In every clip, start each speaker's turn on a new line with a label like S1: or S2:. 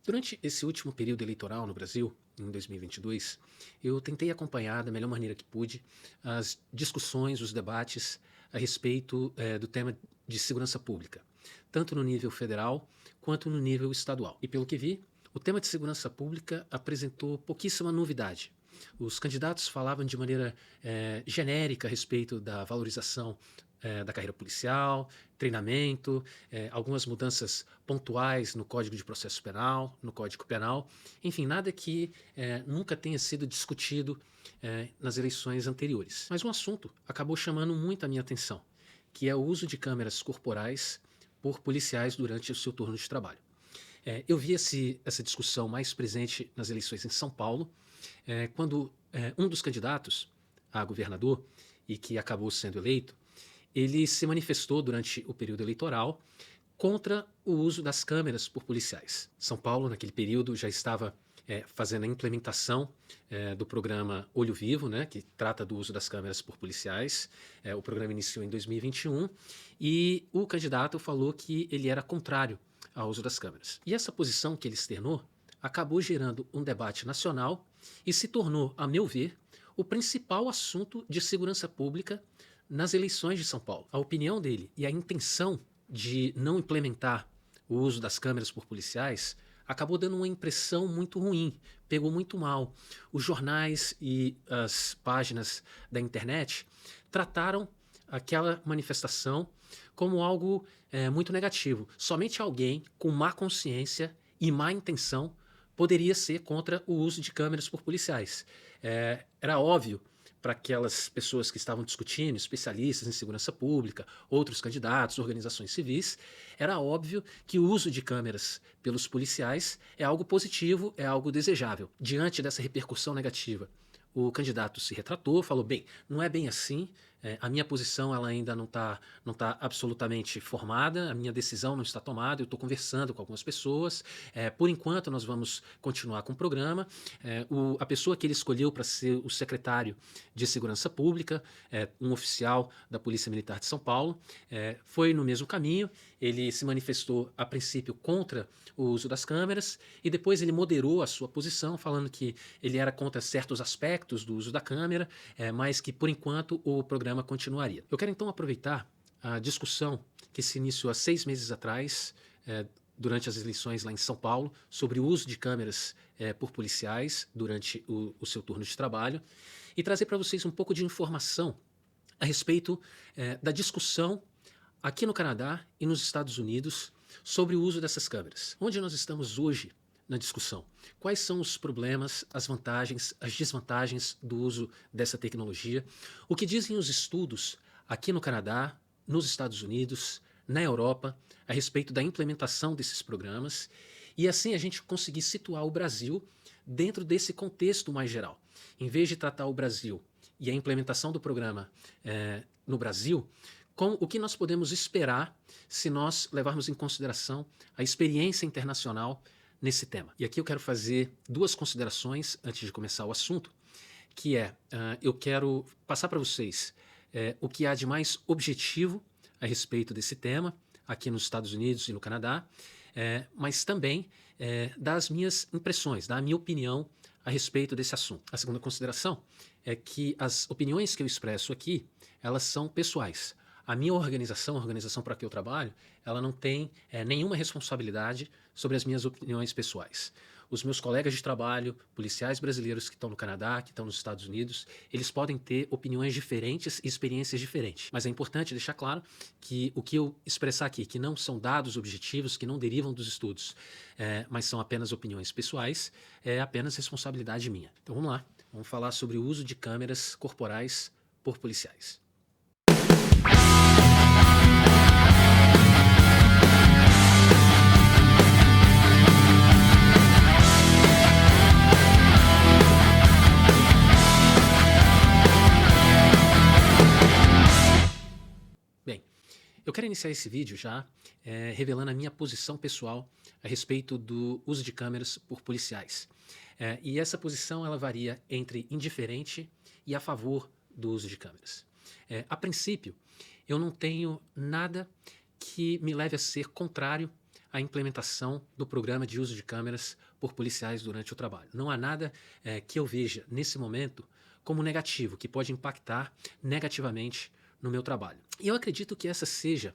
S1: Durante esse último período eleitoral no Brasil, em 2022, eu tentei acompanhar da melhor maneira que pude as discussões, os debates a respeito do tema de segurança pública, tanto no nível federal quanto no nível estadual. E pelo que vi, o tema de segurança pública apresentou pouquíssima novidade. Os candidatos falavam de maneira genérica a respeito da valorização da carreira policial, treinamento, algumas mudanças pontuais no Código de Processo Penal, no Código Penal, enfim, nada que nunca tenha sido discutido nas eleições anteriores. Mas um assunto acabou chamando muito a minha atenção, que é o uso de câmeras corporais por policiais durante o seu turno de trabalho. Eu vi essa discussão mais presente nas eleições em São Paulo, quando um dos candidatos a governador, e que acabou sendo eleito, ele se manifestou durante o período eleitoral contra o uso das câmeras por policiais. São Paulo, naquele período, já estava fazendo a implementação do programa Olho Vivo, né, que trata do uso das câmeras por policiais. O programa iniciou em 2021 e o candidato falou que ele era contrário ao uso das câmeras. E essa posição que ele externou acabou gerando um debate nacional e se tornou, a meu ver, o principal assunto de segurança pública nas eleições de São Paulo. A opinião dele e a intenção de não implementar o uso das câmeras por policiais acabou dando uma impressão muito ruim, pegou muito mal. Os jornais e as páginas da internet trataram aquela manifestação como algo muito negativo. Somente alguém com má consciência e má intenção poderia ser contra o uso de câmeras por policiais. Era óbvio para aquelas pessoas que estavam discutindo, especialistas em segurança pública, outros candidatos, organizações civis, era óbvio que o uso de câmeras pelos policiais é algo positivo, é algo desejável. Diante dessa repercussão negativa, o candidato se retratou, falou, bem, não é bem assim, a minha posição ela ainda não tá absolutamente formada, a minha decisão não está tomada, eu estou conversando com algumas pessoas, por enquanto nós vamos continuar com o programa. A pessoa que ele escolheu para ser o secretário de Segurança Pública, um oficial da Polícia Militar de São Paulo, foi no mesmo caminho, ele se manifestou a princípio contra o uso das câmeras e depois ele moderou a sua posição, falando que ele era contra certos aspectos do uso da câmera, mas que por enquanto o programa continuaria. Eu quero então aproveitar a discussão que se iniciou há 6 meses atrás, durante as eleições lá em São Paulo, sobre o uso de câmeras por policiais durante o seu turno de trabalho e trazer para vocês um pouco de informação a respeito da discussão aqui no Canadá e nos Estados Unidos sobre o uso dessas câmeras. Onde nós estamos hoje na discussão? Quais são os problemas, as vantagens, as desvantagens do uso dessa tecnologia? O que dizem os estudos aqui no Canadá, nos Estados Unidos, na Europa, a respeito da implementação desses programas? E assim a gente conseguir situar o Brasil dentro desse contexto mais geral. Em vez de tratar o Brasil e a implementação do programa no Brasil, com o que nós podemos esperar se nós levarmos em consideração a experiência internacional nesse tema. E aqui eu quero fazer 2 considerações antes de começar o assunto, que eu quero passar para vocês o que há de mais objetivo a respeito desse tema, aqui nos Estados Unidos e no Canadá, mas também das minhas impressões, da minha opinião a respeito desse assunto. A segunda consideração é que as opiniões que eu expresso aqui, elas são pessoais. A minha organização, a organização para que eu trabalho, ela não tem nenhuma responsabilidade sobre as minhas opiniões pessoais. Os meus colegas de trabalho, policiais brasileiros que estão no Canadá, que estão nos Estados Unidos, eles podem ter opiniões diferentes e experiências diferentes. Mas é importante deixar claro que o que eu expressar aqui, que não são dados objetivos, que não derivam dos estudos, mas são apenas opiniões pessoais, é apenas responsabilidade minha. Então vamos lá, vamos falar sobre o uso de câmeras corporais por policiais. Bem, eu quero iniciar esse vídeo já revelando a minha posição pessoal a respeito do uso de câmeras por policiais. E essa posição ela varia entre indiferente e a favor do uso de câmeras. A princípio, eu não tenho nada que me leve a ser contrário a a implementação do programa de uso de câmeras por policiais durante o trabalho. Não há nada que eu veja nesse momento como negativo, que pode impactar negativamente no meu trabalho. E eu acredito que essa seja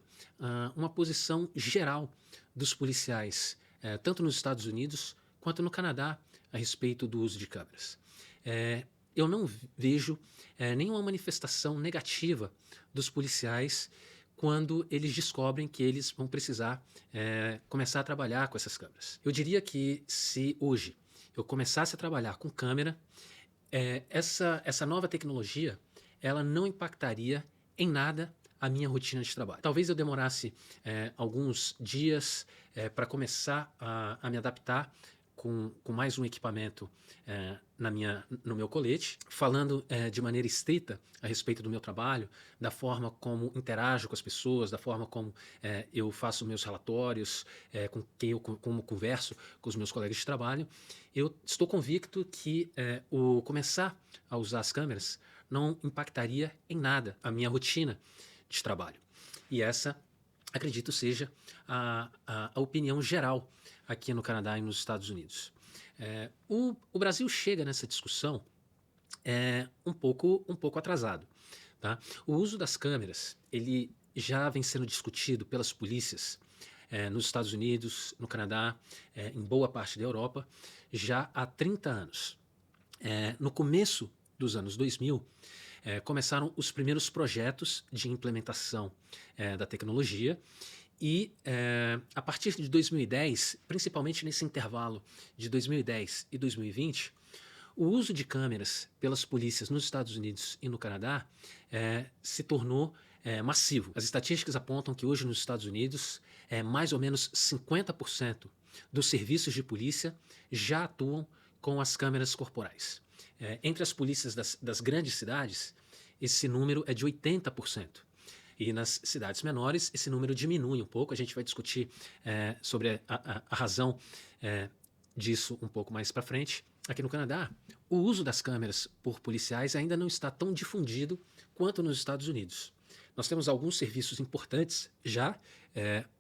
S1: uma posição geral dos policiais, tanto nos Estados Unidos quanto no Canadá, a respeito do uso de câmeras. Eu não vejo nenhuma manifestação negativa dos policiais quando eles descobrem que eles vão precisar começar a trabalhar com essas câmeras. Eu diria que se hoje eu começasse a trabalhar com câmera, essa nova tecnologia ela não impactaria em nada a minha rotina de trabalho. Talvez eu demorasse alguns dias para começar a me adaptar com mais um equipamento no meu colete, falando de maneira estrita a respeito do meu trabalho, da forma como interajo com as pessoas, da forma como eu faço meus relatórios, com quem eu como converso com os meus colegas de trabalho. Eu estou convicto que o começar a usar as câmeras não impactaria em nada a minha rotina de trabalho. E essa, acredito, seja a opinião geral aqui no Canadá e nos Estados Unidos. O Brasil chega nessa discussão um pouco atrasado. Tá? O uso das câmeras ele já vem sendo discutido pelas polícias nos Estados Unidos, no Canadá, em boa parte da Europa, já há 30 anos. No começo dos anos 2000, começaram os primeiros projetos de implementação da tecnologia e, a partir de 2010, principalmente nesse intervalo de 2010 e 2020, o uso de câmeras pelas polícias nos Estados Unidos e no Canadá se tornou massivo. As estatísticas apontam que hoje nos Estados Unidos, mais ou menos 50% dos serviços de polícia já atuam com as câmeras corporais. Entre as polícias das grandes cidades, esse número é de 80%. E nas cidades menores, esse número diminui um pouco. A gente vai discutir sobre a razão disso um pouco mais para frente. Aqui no Canadá, o uso das câmeras por policiais ainda não está tão difundido quanto nos Estados Unidos. Nós temos alguns serviços importantes já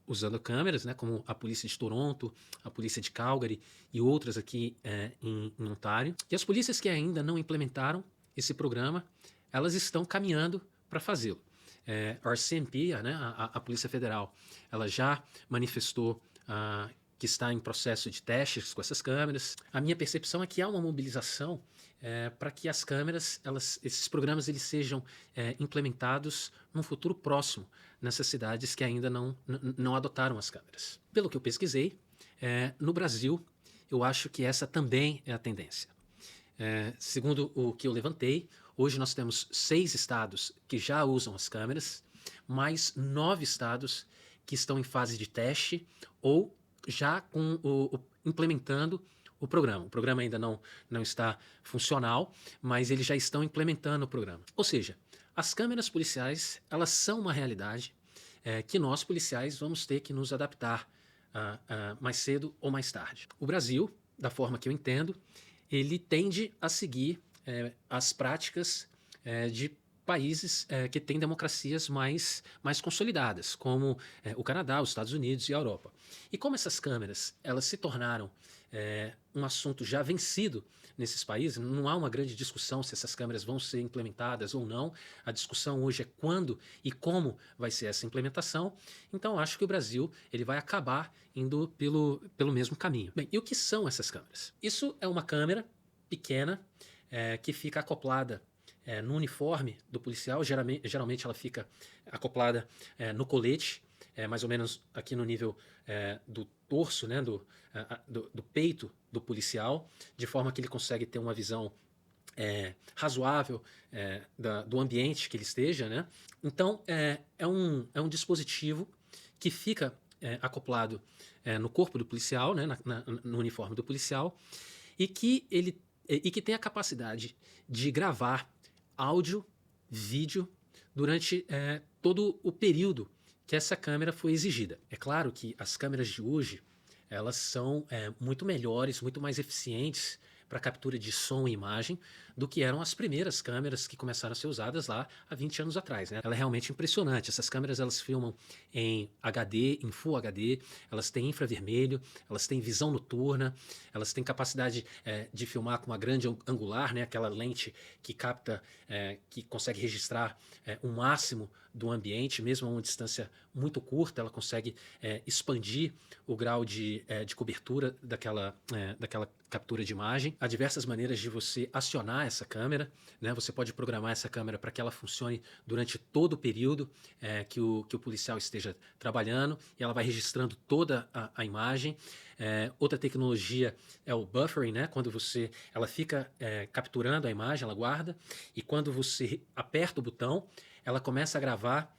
S1: usando câmeras, né, como a Polícia de Toronto, a Polícia de Calgary e outras aqui em Ontário. E as polícias que ainda não implementaram esse programa, elas estão caminhando para fazê-lo. A RCMP, né, a Polícia Federal, ela já manifestou que está em processo de testes com essas câmeras. A minha percepção é que há uma mobilização para que as câmeras, esses programas, eles sejam implementados num futuro próximo nessas cidades que ainda não adotaram as câmeras. Pelo que eu pesquisei, no Brasil, eu acho que essa também é a tendência. Segundo o que eu levantei, hoje nós temos 6 estados que já usam as câmeras, mais 9 estados que estão em fase de teste ou já implementando o programa. O programa ainda não está funcional, mas eles já estão implementando o programa. Ou seja, as câmeras policiais, elas são uma realidade que nós, policiais, vamos ter que nos adaptar mais cedo ou mais tarde. O Brasil, da forma que eu entendo, ele tende a seguir as práticas de países que têm democracias mais consolidadas, como o Canadá, os Estados Unidos e a Europa. E como essas câmeras elas se tornaram um assunto já vencido nesses países, não há uma grande discussão se essas câmeras vão ser implementadas ou não. A discussão hoje é quando e como vai ser essa implementação. Então, acho que o Brasil ele vai acabar indo pelo mesmo caminho. Bem, e o que são essas câmeras? Isso é uma câmera pequena que fica acoplada no uniforme do policial. Geralmente ela fica acoplada no colete, mais ou menos aqui no nível do torso, né, do peito do policial, de forma que ele consegue ter uma visão razoável do ambiente que ele esteja, né? Então, é um dispositivo que fica acoplado no corpo do policial, né, no uniforme do policial, e que tem a capacidade de gravar áudio, vídeo, durante todo o período que essa câmera foi exigida. É claro que as câmeras de hoje, elas são muito melhores, muito mais eficientes para captura de som e imagem do que eram as primeiras câmeras que começaram a ser usadas lá há 20 anos atrás, né? Ela é realmente impressionante. Essas câmeras, elas filmam em HD, em Full HD, elas têm infravermelho, elas têm visão noturna, elas têm capacidade de filmar com uma grande angular, né? Aquela lente que capta, que consegue registrar o máximo do ambiente, mesmo a uma distância muito curta, ela consegue expandir o grau de cobertura daquela captura de imagem. Há diversas maneiras de você acionar essa câmera, né? Você pode programar essa câmera para que ela funcione durante todo o período que o policial esteja trabalhando, e ela vai registrando toda a imagem. Outra tecnologia é o buffering, né? Quando ela fica capturando a imagem, ela guarda, e quando você aperta o botão, ela começa a gravar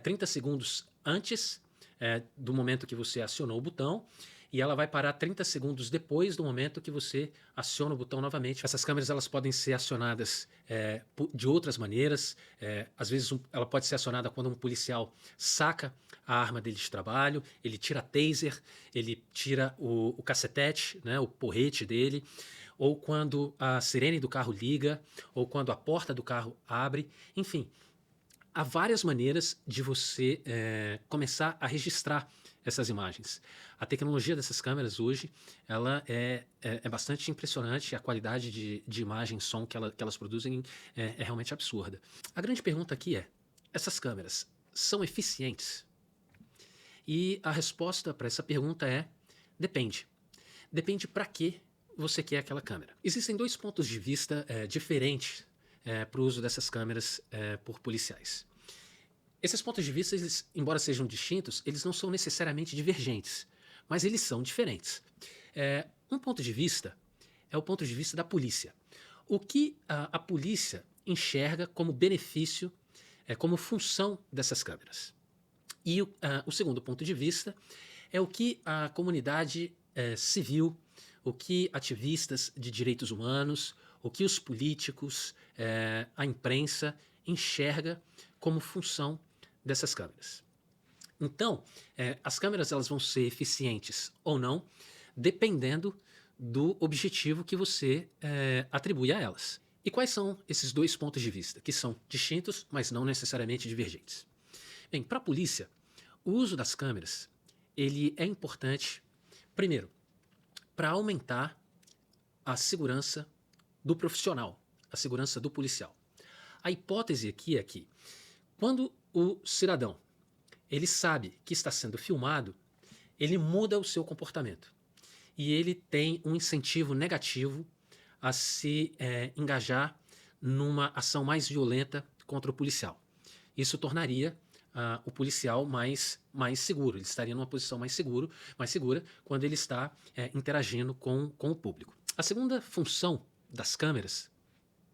S1: 30 segundos antes do momento que você acionou o botão, e ela vai parar 30 segundos depois do momento que você aciona o botão novamente. Essas câmeras, elas podem ser acionadas de outras maneiras. Às vezes ela pode ser acionada quando um policial saca a arma dele de trabalho, ele tira a taser, ele tira o cacetete, né, o porrete dele, ou quando a sirene do carro liga, ou quando a porta do carro abre. Enfim, há várias maneiras de você começar a registrar essas imagens. A tecnologia dessas câmeras hoje, ela é bastante impressionante. A qualidade de imagem e som que elas produzem é realmente absurda. A grande pergunta aqui é: essas câmeras são eficientes? E a resposta para essa pergunta é: depende. Depende para que você quer aquela câmera. Existem dois pontos de vista diferentes para o uso dessas câmeras por policiais. Esses pontos de vista, eles, embora sejam distintos, eles não são necessariamente divergentes, mas eles são diferentes. Um ponto de vista é o ponto de vista da polícia. O que a polícia enxerga como benefício, como função dessas câmeras. E o segundo ponto de vista é o que a comunidade civil, o que ativistas de direitos humanos, o que os políticos, a imprensa enxerga como função dessas câmeras. Então, as câmeras, elas vão ser eficientes ou não, dependendo do objetivo que você atribui a elas. E quais são esses dois pontos de vista, que são distintos, mas não necessariamente divergentes? Bem, para a polícia, o uso das câmeras, ele é importante, primeiro, para aumentar a segurança do profissional, a segurança do policial. A hipótese aqui é que, quando o cidadão ele sabe que está sendo filmado, ele muda o seu comportamento. E ele tem um incentivo negativo a se engajar numa ação mais violenta contra o policial. Isso tornaria o policial mais seguro. Ele estaria numa posição mais segura quando ele está interagindo com o público. A segunda função das câmeras,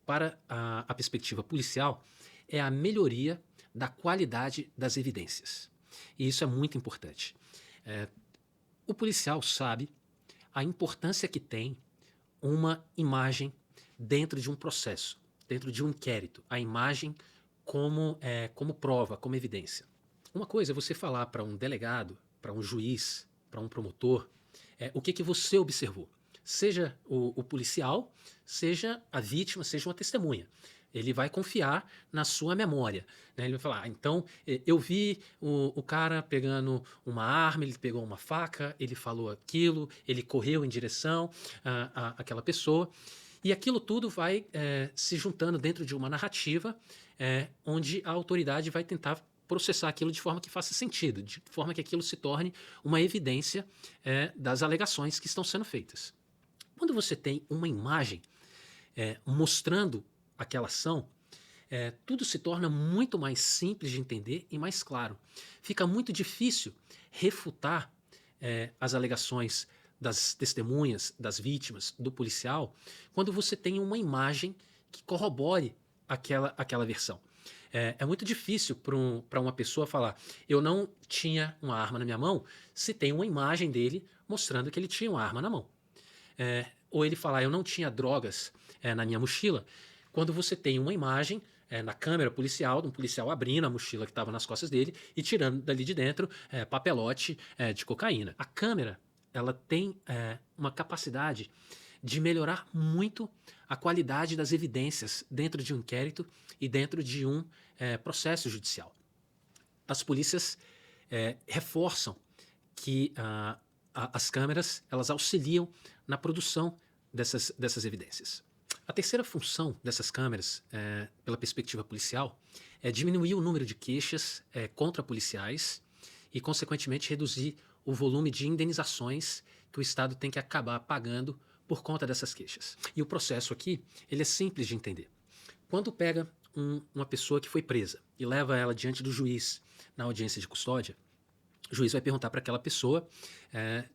S1: para a perspectiva policial, é a melhoria da qualidade das evidências. E isso é muito importante. O policial sabe a importância que tem uma imagem dentro de um processo, dentro de um inquérito. A imagem como prova, como evidência. Uma coisa é você falar para um delegado, para um juiz, para um promotor, o que você observou. Seja o policial, seja a vítima, seja uma testemunha. Ele vai confiar na sua memória, né? Ele vai falar, então, eu vi o cara pegando uma arma, ele pegou uma faca, ele falou aquilo, ele correu em direção àquela pessoa, e aquilo tudo vai se juntando dentro de uma narrativa onde a autoridade vai tentar processar aquilo de forma que faça sentido, de forma que aquilo se torne uma evidência das alegações que estão sendo feitas. Quando você tem uma imagem mostrando aquela ação, tudo se torna muito mais simples de entender e mais claro. Fica muito difícil refutar as alegações das testemunhas, das vítimas, do policial, quando você tem uma imagem que corrobore aquela versão. É muito difícil para uma pessoa falar, eu não tinha uma arma na minha mão, se tem uma imagem dele mostrando que ele tinha uma arma na mão. Ou ele falar, eu não tinha drogas na minha mochila, quando você tem uma imagem na câmera policial, de um policial abrindo a mochila que estava nas costas dele e tirando dali de dentro papelote de cocaína. A câmera, ela tem uma capacidade de melhorar muito a qualidade das evidências dentro de um inquérito e dentro de um processo judicial. As polícias reforçam que as câmeras elas auxiliam na produção dessas evidências. A terceira função dessas câmeras, pela perspectiva policial, é diminuir o número de queixas contra policiais e, consequentemente, reduzir o volume de indenizações que o Estado tem que acabar pagando por conta dessas queixas. E o processo aqui ele é simples de entender. Quando pega uma pessoa que foi presa e leva ela diante do juiz na audiência de custódia, o juiz vai perguntar para aquela pessoa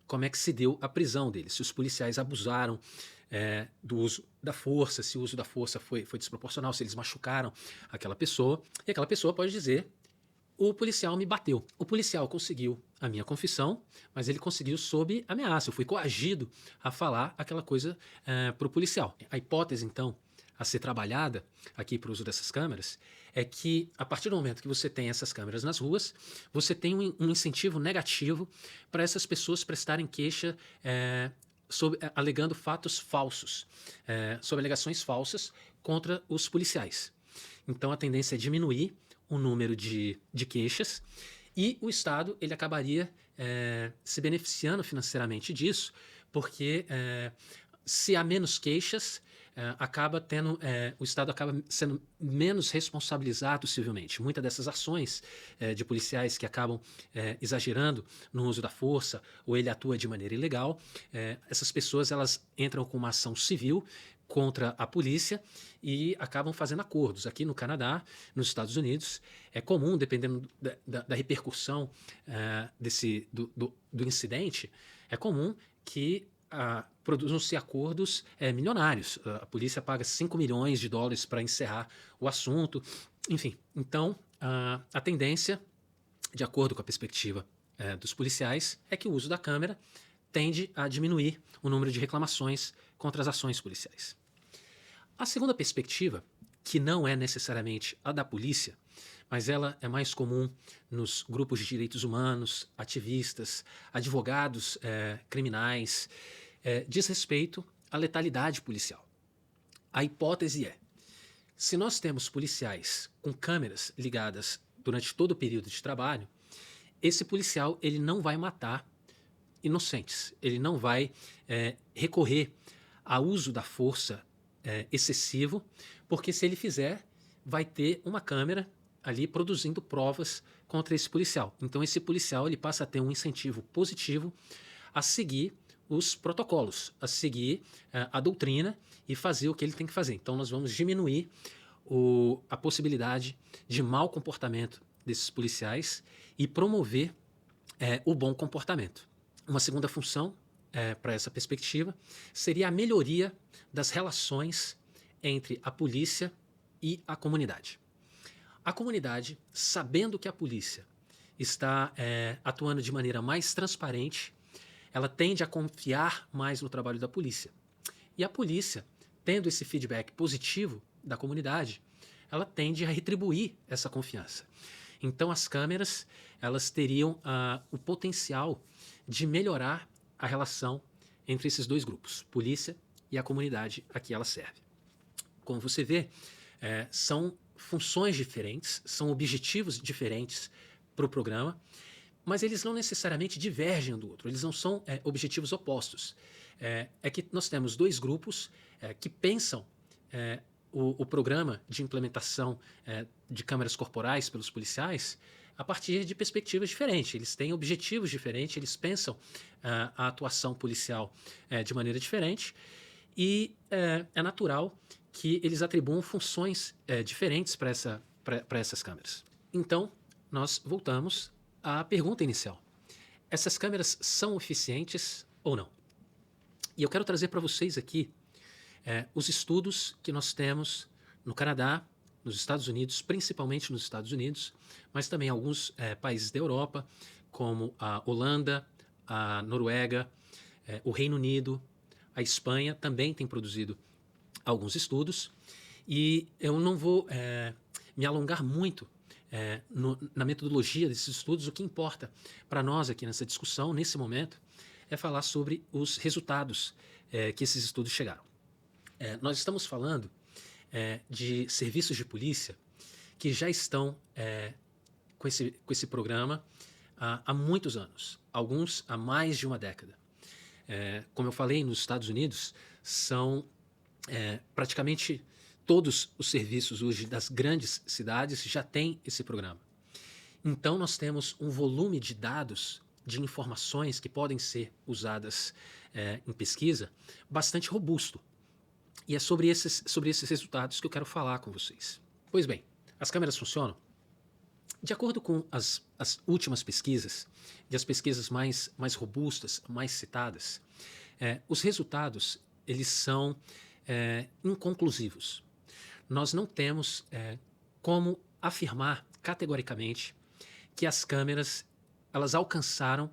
S1: como é que se deu a prisão dele, se os policiais abusaram do uso da força, se o uso da força foi desproporcional, se eles machucaram aquela pessoa, e aquela pessoa pode dizer: o policial me bateu. O policial conseguiu a minha confissão, mas ele conseguiu sob ameaça. Eu fui coagido a falar aquela coisa para o policial. A hipótese, então, a ser trabalhada aqui para o uso dessas câmeras é que, a partir do momento que você tem essas câmeras nas ruas, você tem um incentivo negativo para essas pessoas prestarem queixa alegando fatos falsos, sob alegações falsas contra os policiais. Então, a tendência é diminuir o número de queixas e o Estado ele acabaria se beneficiando financeiramente disso, porque se há menos queixas, o Estado acaba sendo menos responsabilizado civilmente. Muitas dessas ações de policiais que acabam exagerando no uso da força ou ele atua de maneira ilegal, essas pessoas elas entram com uma ação civil contra a polícia e acabam fazendo acordos. Aqui no Canadá, nos Estados Unidos, é comum, dependendo da repercussão do incidente, é comum que produzam-se acordos milionários. A polícia paga $5 milhões para encerrar o assunto. Enfim, então a tendência, de acordo com a perspectiva dos policiais, é que o uso da câmera tende a diminuir o número de reclamações contra as ações policiais. A segunda perspectiva, que não é necessariamente a da polícia, mas ela é mais comum nos grupos de direitos humanos, ativistas, advogados criminais, diz respeito à letalidade policial. A hipótese é: se nós temos policiais com câmeras ligadas durante todo o período de trabalho, esse policial ele não vai matar inocentes, ele não vai recorrer ao uso da força excessivo, porque se ele fizer, vai ter uma câmera ali produzindo provas contra esse policial. Então esse policial ele passa a ter um incentivo positivo a seguir os protocolos, a seguir a doutrina e fazer o que ele tem que fazer. Então nós vamos diminuir a possibilidade de mau comportamento desses policiais e promover o bom comportamento. Uma segunda função para essa perspectiva seria a melhoria das relações entre a polícia e a comunidade. A comunidade, sabendo que a polícia está atuando de maneira mais transparente, ela tende a confiar mais no trabalho da polícia. E a polícia, tendo esse feedback positivo da comunidade, ela tende a retribuir essa confiança. Então as câmeras elas teriam o potencial de melhorar a relação entre esses dois grupos, polícia e a comunidade a que ela serve. Como você vê, são funções diferentes, são objetivos diferentes para o programa, mas eles não necessariamente divergem um do outro, eles não são objetivos opostos. É que nós temos dois grupos que pensam o programa de implementação de câmeras corporais pelos policiais a partir de perspectivas diferentes. Eles têm objetivos diferentes, eles pensam a atuação policial de maneira diferente e é natural que eles atribuam funções diferentes para essas câmeras. Então, nós voltamos à pergunta inicial. Essas câmeras são eficientes ou não? E eu quero trazer para vocês aqui os estudos que nós temos no Canadá, nos Estados Unidos, principalmente nos Estados Unidos, mas também alguns países da Europa, como a Holanda, a Noruega, o Reino Unido, a Espanha também tem produzido alguns estudos, e eu não vou me alongar muito na metodologia desses estudos. O que importa para nós aqui nessa discussão, nesse momento, é falar sobre os resultados que esses estudos chegaram. Nós estamos falando de serviços de polícia que já estão com esse programa há muitos anos, alguns há mais de uma década. Como eu falei, nos Estados Unidos, são praticamente todos os serviços hoje das grandes cidades já têm esse programa. Então, nós temos um volume de dados, de informações que podem ser usadas em pesquisa bastante robusto. E é sobre esses resultados que eu quero falar com vocês. Pois bem, as câmeras funcionam? De acordo com as últimas pesquisas, e as pesquisas mais robustas, mais citadas, os resultados eles são inconclusivos. Nós não temos como afirmar categoricamente que as câmeras elas alcançaram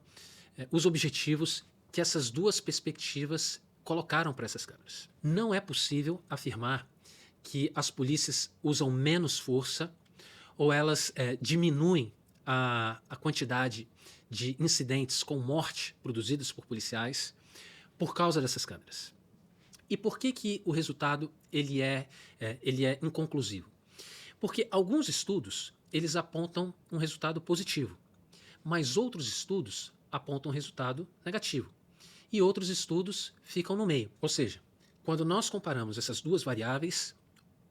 S1: os objetivos que essas duas perspectivas colocaram para essas câmeras. Não é possível afirmar que as polícias usam menos força ou elas diminuem a quantidade de incidentes com morte produzidos por policiais por causa dessas câmeras. E por que o resultado ele é inconclusivo? Porque alguns estudos eles apontam um resultado positivo, mas outros estudos apontam um resultado negativo. E outros estudos ficam no meio. Ou seja, quando nós comparamos essas duas variáveis,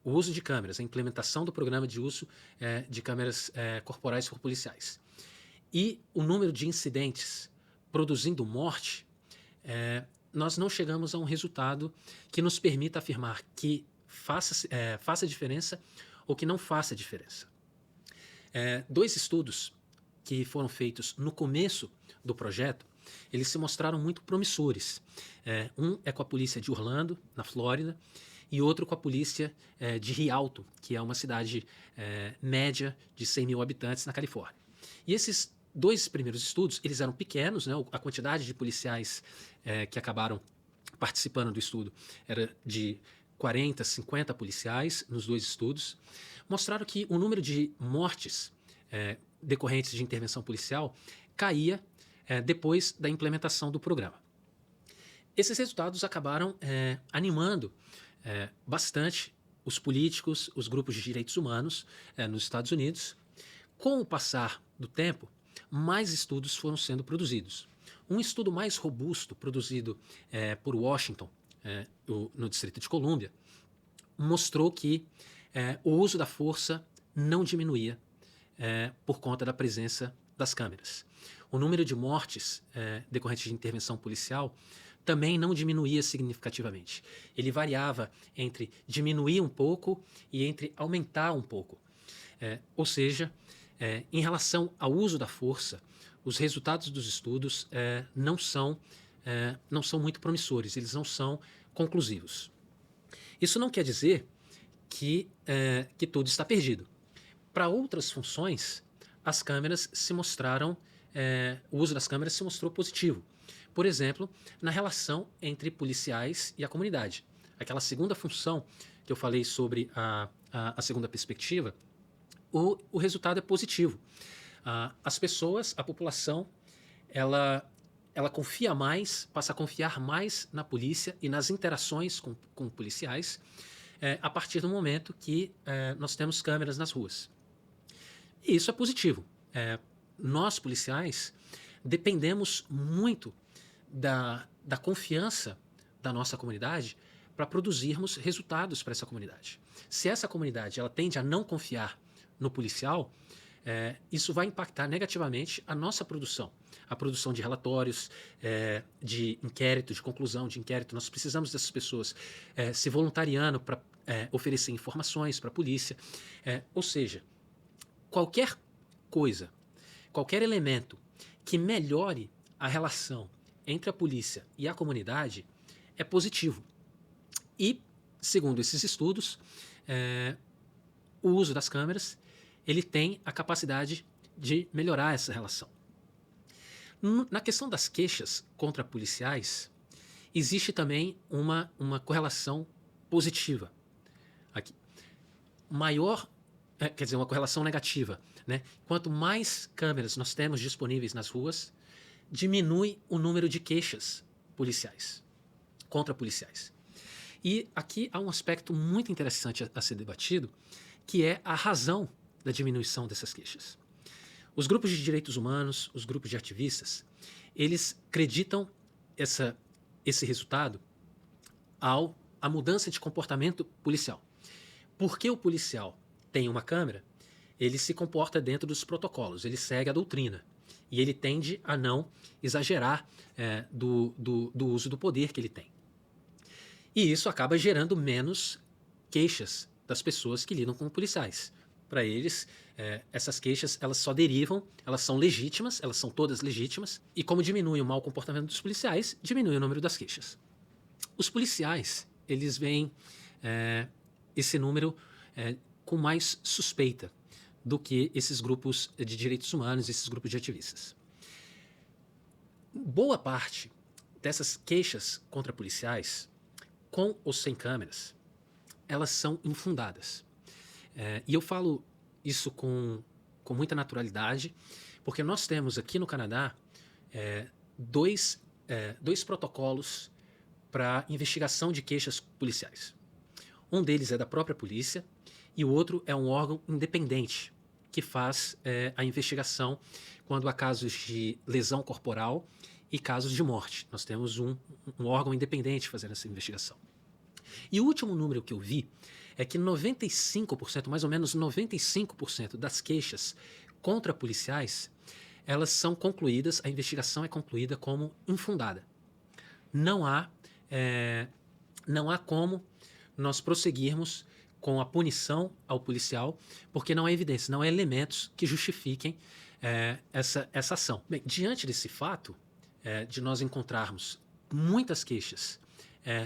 S1: o uso de câmeras, a implementação do programa de uso de câmeras corporais por policiais e o número de incidentes produzindo morte, nós não chegamos a um resultado que nos permita afirmar que faça diferença ou que não faça diferença. Dois estudos que foram feitos no começo do projeto, eles se mostraram muito promissores. Um é com a polícia de Orlando, na Flórida, e outro com a polícia de Rialto, que é uma cidade média de 100 mil habitantes na Califórnia. E esses dois primeiros estudos, eles eram pequenos, né? A quantidade de policiais que acabaram participando do estudo era de 40, 50 policiais nos dois estudos. Mostraram que o número de mortes decorrentes de intervenção policial caía depois da implementação do programa. Esses resultados acabaram animando bastante os políticos, os grupos de direitos humanos nos Estados Unidos. Com o passar do tempo, mais estudos foram sendo produzidos. Um estudo mais robusto, produzido por Washington, no Distrito de Colômbia, mostrou que o uso da força não diminuía por conta da presença das câmeras. O número de mortes decorrentes de intervenção policial também não diminuía significativamente. Ele variava entre diminuir um pouco e entre aumentar um pouco. Ou seja, em relação ao uso da força, os resultados dos estudos não são muito promissores, eles não são conclusivos. Isso não quer dizer que tudo está perdido. Para outras funções, as câmeras se mostraram, o uso das câmeras se mostrou positivo. Por exemplo, na relação entre policiais e a comunidade. Aquela segunda função que eu falei sobre a segunda perspectiva, o resultado é positivo. As pessoas, a população, ela confia mais, passa a confiar mais na polícia e nas interações com policiais a partir do momento que nós temos câmeras nas ruas. E isso é positivo. Nós, policiais, dependemos muito da confiança da nossa comunidade para produzirmos resultados para essa comunidade. Se essa comunidade ela tende a não confiar no policial, isso vai impactar negativamente a nossa produção. A produção de relatórios, de inquérito, de conclusão de inquérito. Nós precisamos dessas pessoas se voluntariando para oferecer informações para a polícia. Ou seja, qualquer coisa, qualquer elemento que melhore a relação entre a polícia e a comunidade é positivo. E, segundo esses estudos, o uso das câmeras ele tem a capacidade de melhorar essa relação. Na questão das queixas contra policiais, existe também uma correlação positiva aqui. Uma correlação negativa, né? Quanto mais câmeras nós temos disponíveis nas ruas, diminui o número de queixas policiais, contra policiais. E aqui há um aspecto muito interessante a ser debatido, que é a razão da diminuição dessas queixas. Os grupos de direitos humanos, os grupos de ativistas, eles acreditam esse resultado à mudança de comportamento policial. Porque o policial tem uma câmera, ele se comporta dentro dos protocolos, ele segue a doutrina. E ele tende a não exagerar do uso do poder que ele tem. E isso acaba gerando menos queixas das pessoas que lidam com policiais. Para eles, essas queixas elas só derivam, elas são legítimas, elas são todas legítimas, e como diminui o mau comportamento dos policiais, diminui o número das queixas. Os policiais, eles veem esse número com mais suspeita do que esses grupos de direitos humanos, esses grupos de ativistas. Boa parte dessas queixas contra policiais, com ou sem câmeras, elas são infundadas. E eu falo isso com muita naturalidade, porque nós temos aqui no Canadá dois protocolos para investigação de queixas policiais. Um deles é da própria polícia e o outro é um órgão independente que faz a investigação quando há casos de lesão corporal e casos de morte. Nós temos um órgão independente fazendo essa investigação. E o último número que eu vi é que 95%, mais ou menos 95% das queixas contra policiais, elas são concluídas, a investigação é concluída como infundada. Não há como nós prosseguirmos com a punição ao policial, porque não há evidência, não há elementos que justifiquem essa ação. Bem, diante desse fato, de nós encontrarmos muitas queixas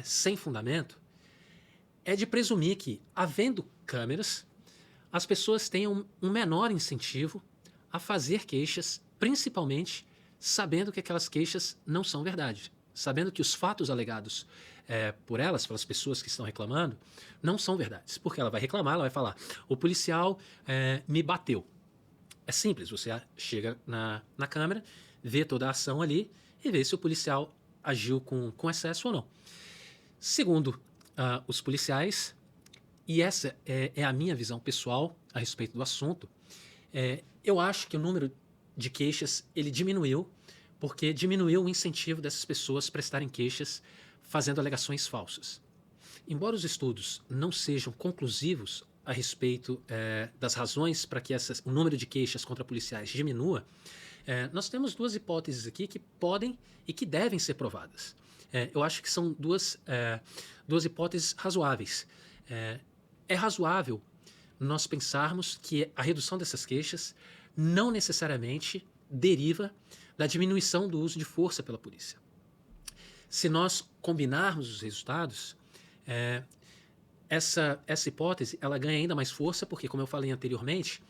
S1: sem fundamento, é de presumir que, havendo câmeras, as pessoas tenham um menor incentivo a fazer queixas, principalmente sabendo que aquelas queixas não são verdade, sabendo que os fatos alegados por elas, pelas pessoas que estão reclamando, não são verdades. Porque ela vai reclamar, ela vai falar, o policial me bateu. É simples, você chega na câmera, vê toda a ação ali e vê se o policial agiu com excesso ou não. Segundo os policiais, e essa é a minha visão pessoal a respeito do assunto, eu acho que o número de queixas ele diminuiu porque diminuiu o incentivo dessas pessoas prestarem queixas fazendo alegações falsas. Embora os estudos não sejam conclusivos a respeito das razões para que o número de queixas contra policiais diminua, nós temos duas hipóteses aqui que podem e que devem ser provadas. Eu acho que são duas hipóteses razoáveis. É razoável nós pensarmos que a redução dessas queixas não necessariamente deriva da diminuição do uso de força pela polícia. Se nós combinarmos os resultados, essa hipótese ela ganha ainda mais força porque, como eu falei anteriormente,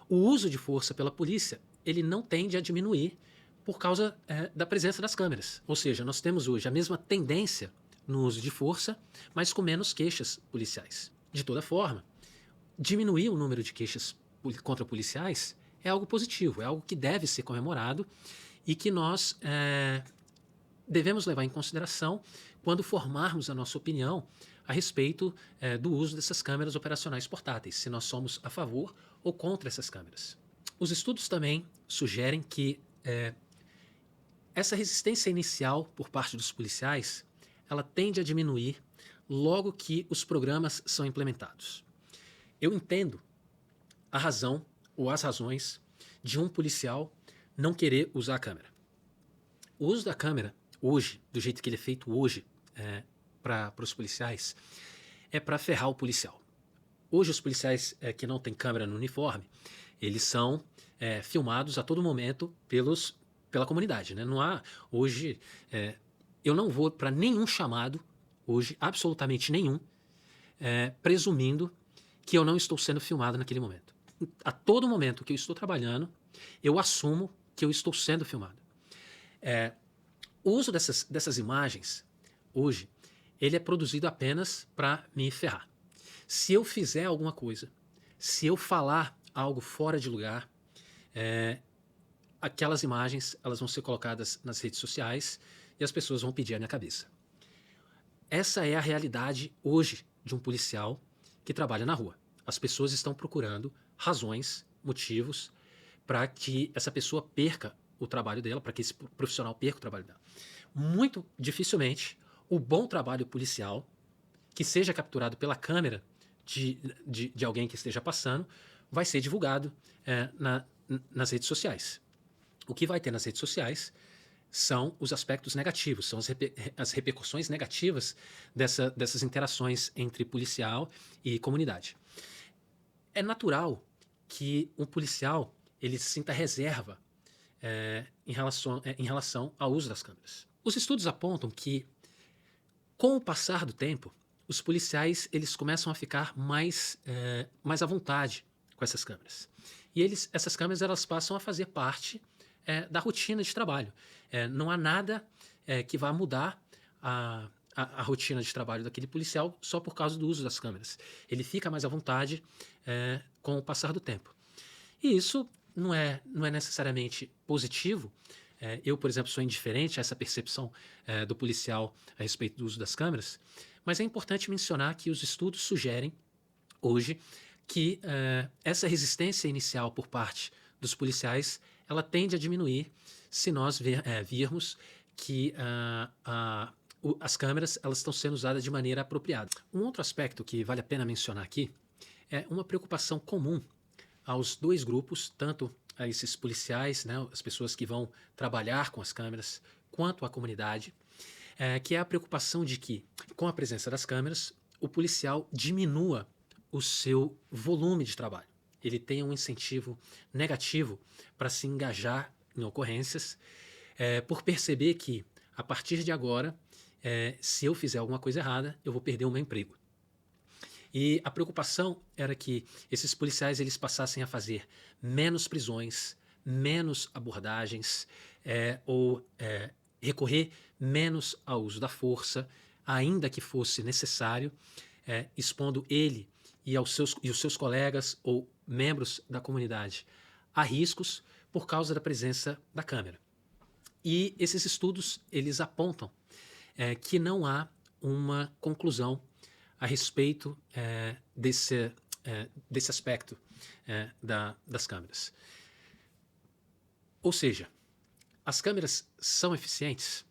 S1: o uso de força pela polícia ele não tende a diminuir por causa da presença das câmeras. Ou seja, nós temos hoje a mesma tendência no uso de força, mas com menos queixas policiais. De toda forma, diminuir o número de queixas contra policiais é algo positivo, é algo que deve ser comemorado e que nós devemos levar em consideração quando formarmos a nossa opinião a respeito do uso dessas câmeras operacionais portáteis, se nós somos a favor ou contra essas câmeras. Os estudos também sugerem que essa resistência inicial por parte dos policiais, ela tende a diminuir logo que os programas são implementados. Eu entendo a razão ou as razões de um policial não querer usar a câmera. O uso da câmera hoje, do jeito que ele é feito hoje para os policiais, é para ferrar o policial. Hoje os policiais que não têm câmera no uniforme, eles são filmados a todo momento pela comunidade, né? Não há hoje, eu não vou para nenhum chamado hoje, absolutamente nenhum, presumindo que eu não estou sendo filmado naquele momento. A todo momento que eu estou trabalhando, eu assumo que eu estou sendo filmado. O uso dessas imagens, hoje, ele é produzido apenas para me ferrar. Se eu fizer alguma coisa, se eu falar algo fora de lugar, aquelas imagens elas vão ser colocadas nas redes sociais e as pessoas vão pedir a minha cabeça. Essa é a realidade hoje de um policial que trabalha na rua. As pessoas estão procurando razões, motivos para que essa pessoa perca o trabalho dela, para que esse profissional perca o trabalho dela. Muito dificilmente o bom trabalho policial que seja capturado pela câmera de alguém que esteja passando vai ser divulgado nas redes sociais. O que vai ter nas redes sociais são os aspectos negativos, são as repercussões negativas dessas interações entre policial e comunidade. É natural que um policial ele sinta reserva em relação ao uso das câmeras. Os estudos apontam que, com o passar do tempo, os policiais eles começam a ficar mais à vontade com essas câmeras. E essas câmeras elas passam a fazer parte da rotina de trabalho. Não há nada que vá mudar a rotina de trabalho daquele policial só por causa do uso das câmeras. Ele fica mais à vontade com o passar do tempo. E isso não é necessariamente positivo. Eu, por exemplo, sou indiferente a essa percepção do policial a respeito do uso das câmeras, mas é importante mencionar que os estudos sugerem, hoje, que essa resistência inicial por parte dos policiais ela tende a diminuir se nós virmos que as câmeras elas estão sendo usadas de maneira apropriada. Um outro aspecto que vale a pena mencionar aqui é uma preocupação comum aos dois grupos, tanto a esses policiais, né, as pessoas que vão trabalhar com as câmeras, quanto à comunidade, que é a preocupação de que, com a presença das câmeras, o policial diminua o seu volume de trabalho. Ele tem um incentivo negativo para se engajar em ocorrências, por perceber que, a partir de agora, se eu fizer alguma coisa errada, eu vou perder o meu emprego. E a preocupação era que esses policiais eles passassem a fazer menos prisões, menos abordagens, ou recorrer menos ao uso da força, ainda que fosse necessário, expondo ele e os seus colegas ou membros da comunidade a riscos por causa da presença da câmera. E esses estudos eles apontam que não há uma conclusão a respeito desse aspecto das câmeras. Ou seja, as câmeras são eficientes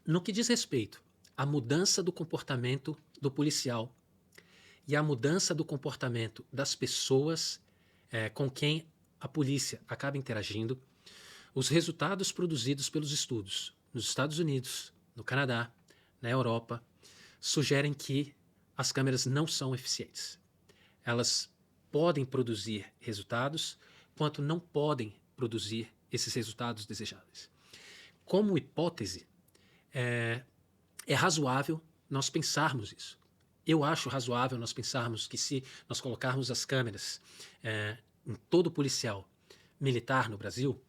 S1: no que diz respeito à mudança do comportamento do policial e à mudança do comportamento das pessoas com quem a polícia acaba interagindo. Os resultados produzidos pelos estudos nos Estados Unidos, no Canadá, na Europa, sugerem que as câmeras não são eficientes. Elas podem produzir resultados, quanto não podem produzir esses resultados desejáveis. Como hipótese, é razoável nós pensarmos isso. Eu acho razoável nós pensarmos que se nós colocarmos as câmeras em todo policial militar no Brasil,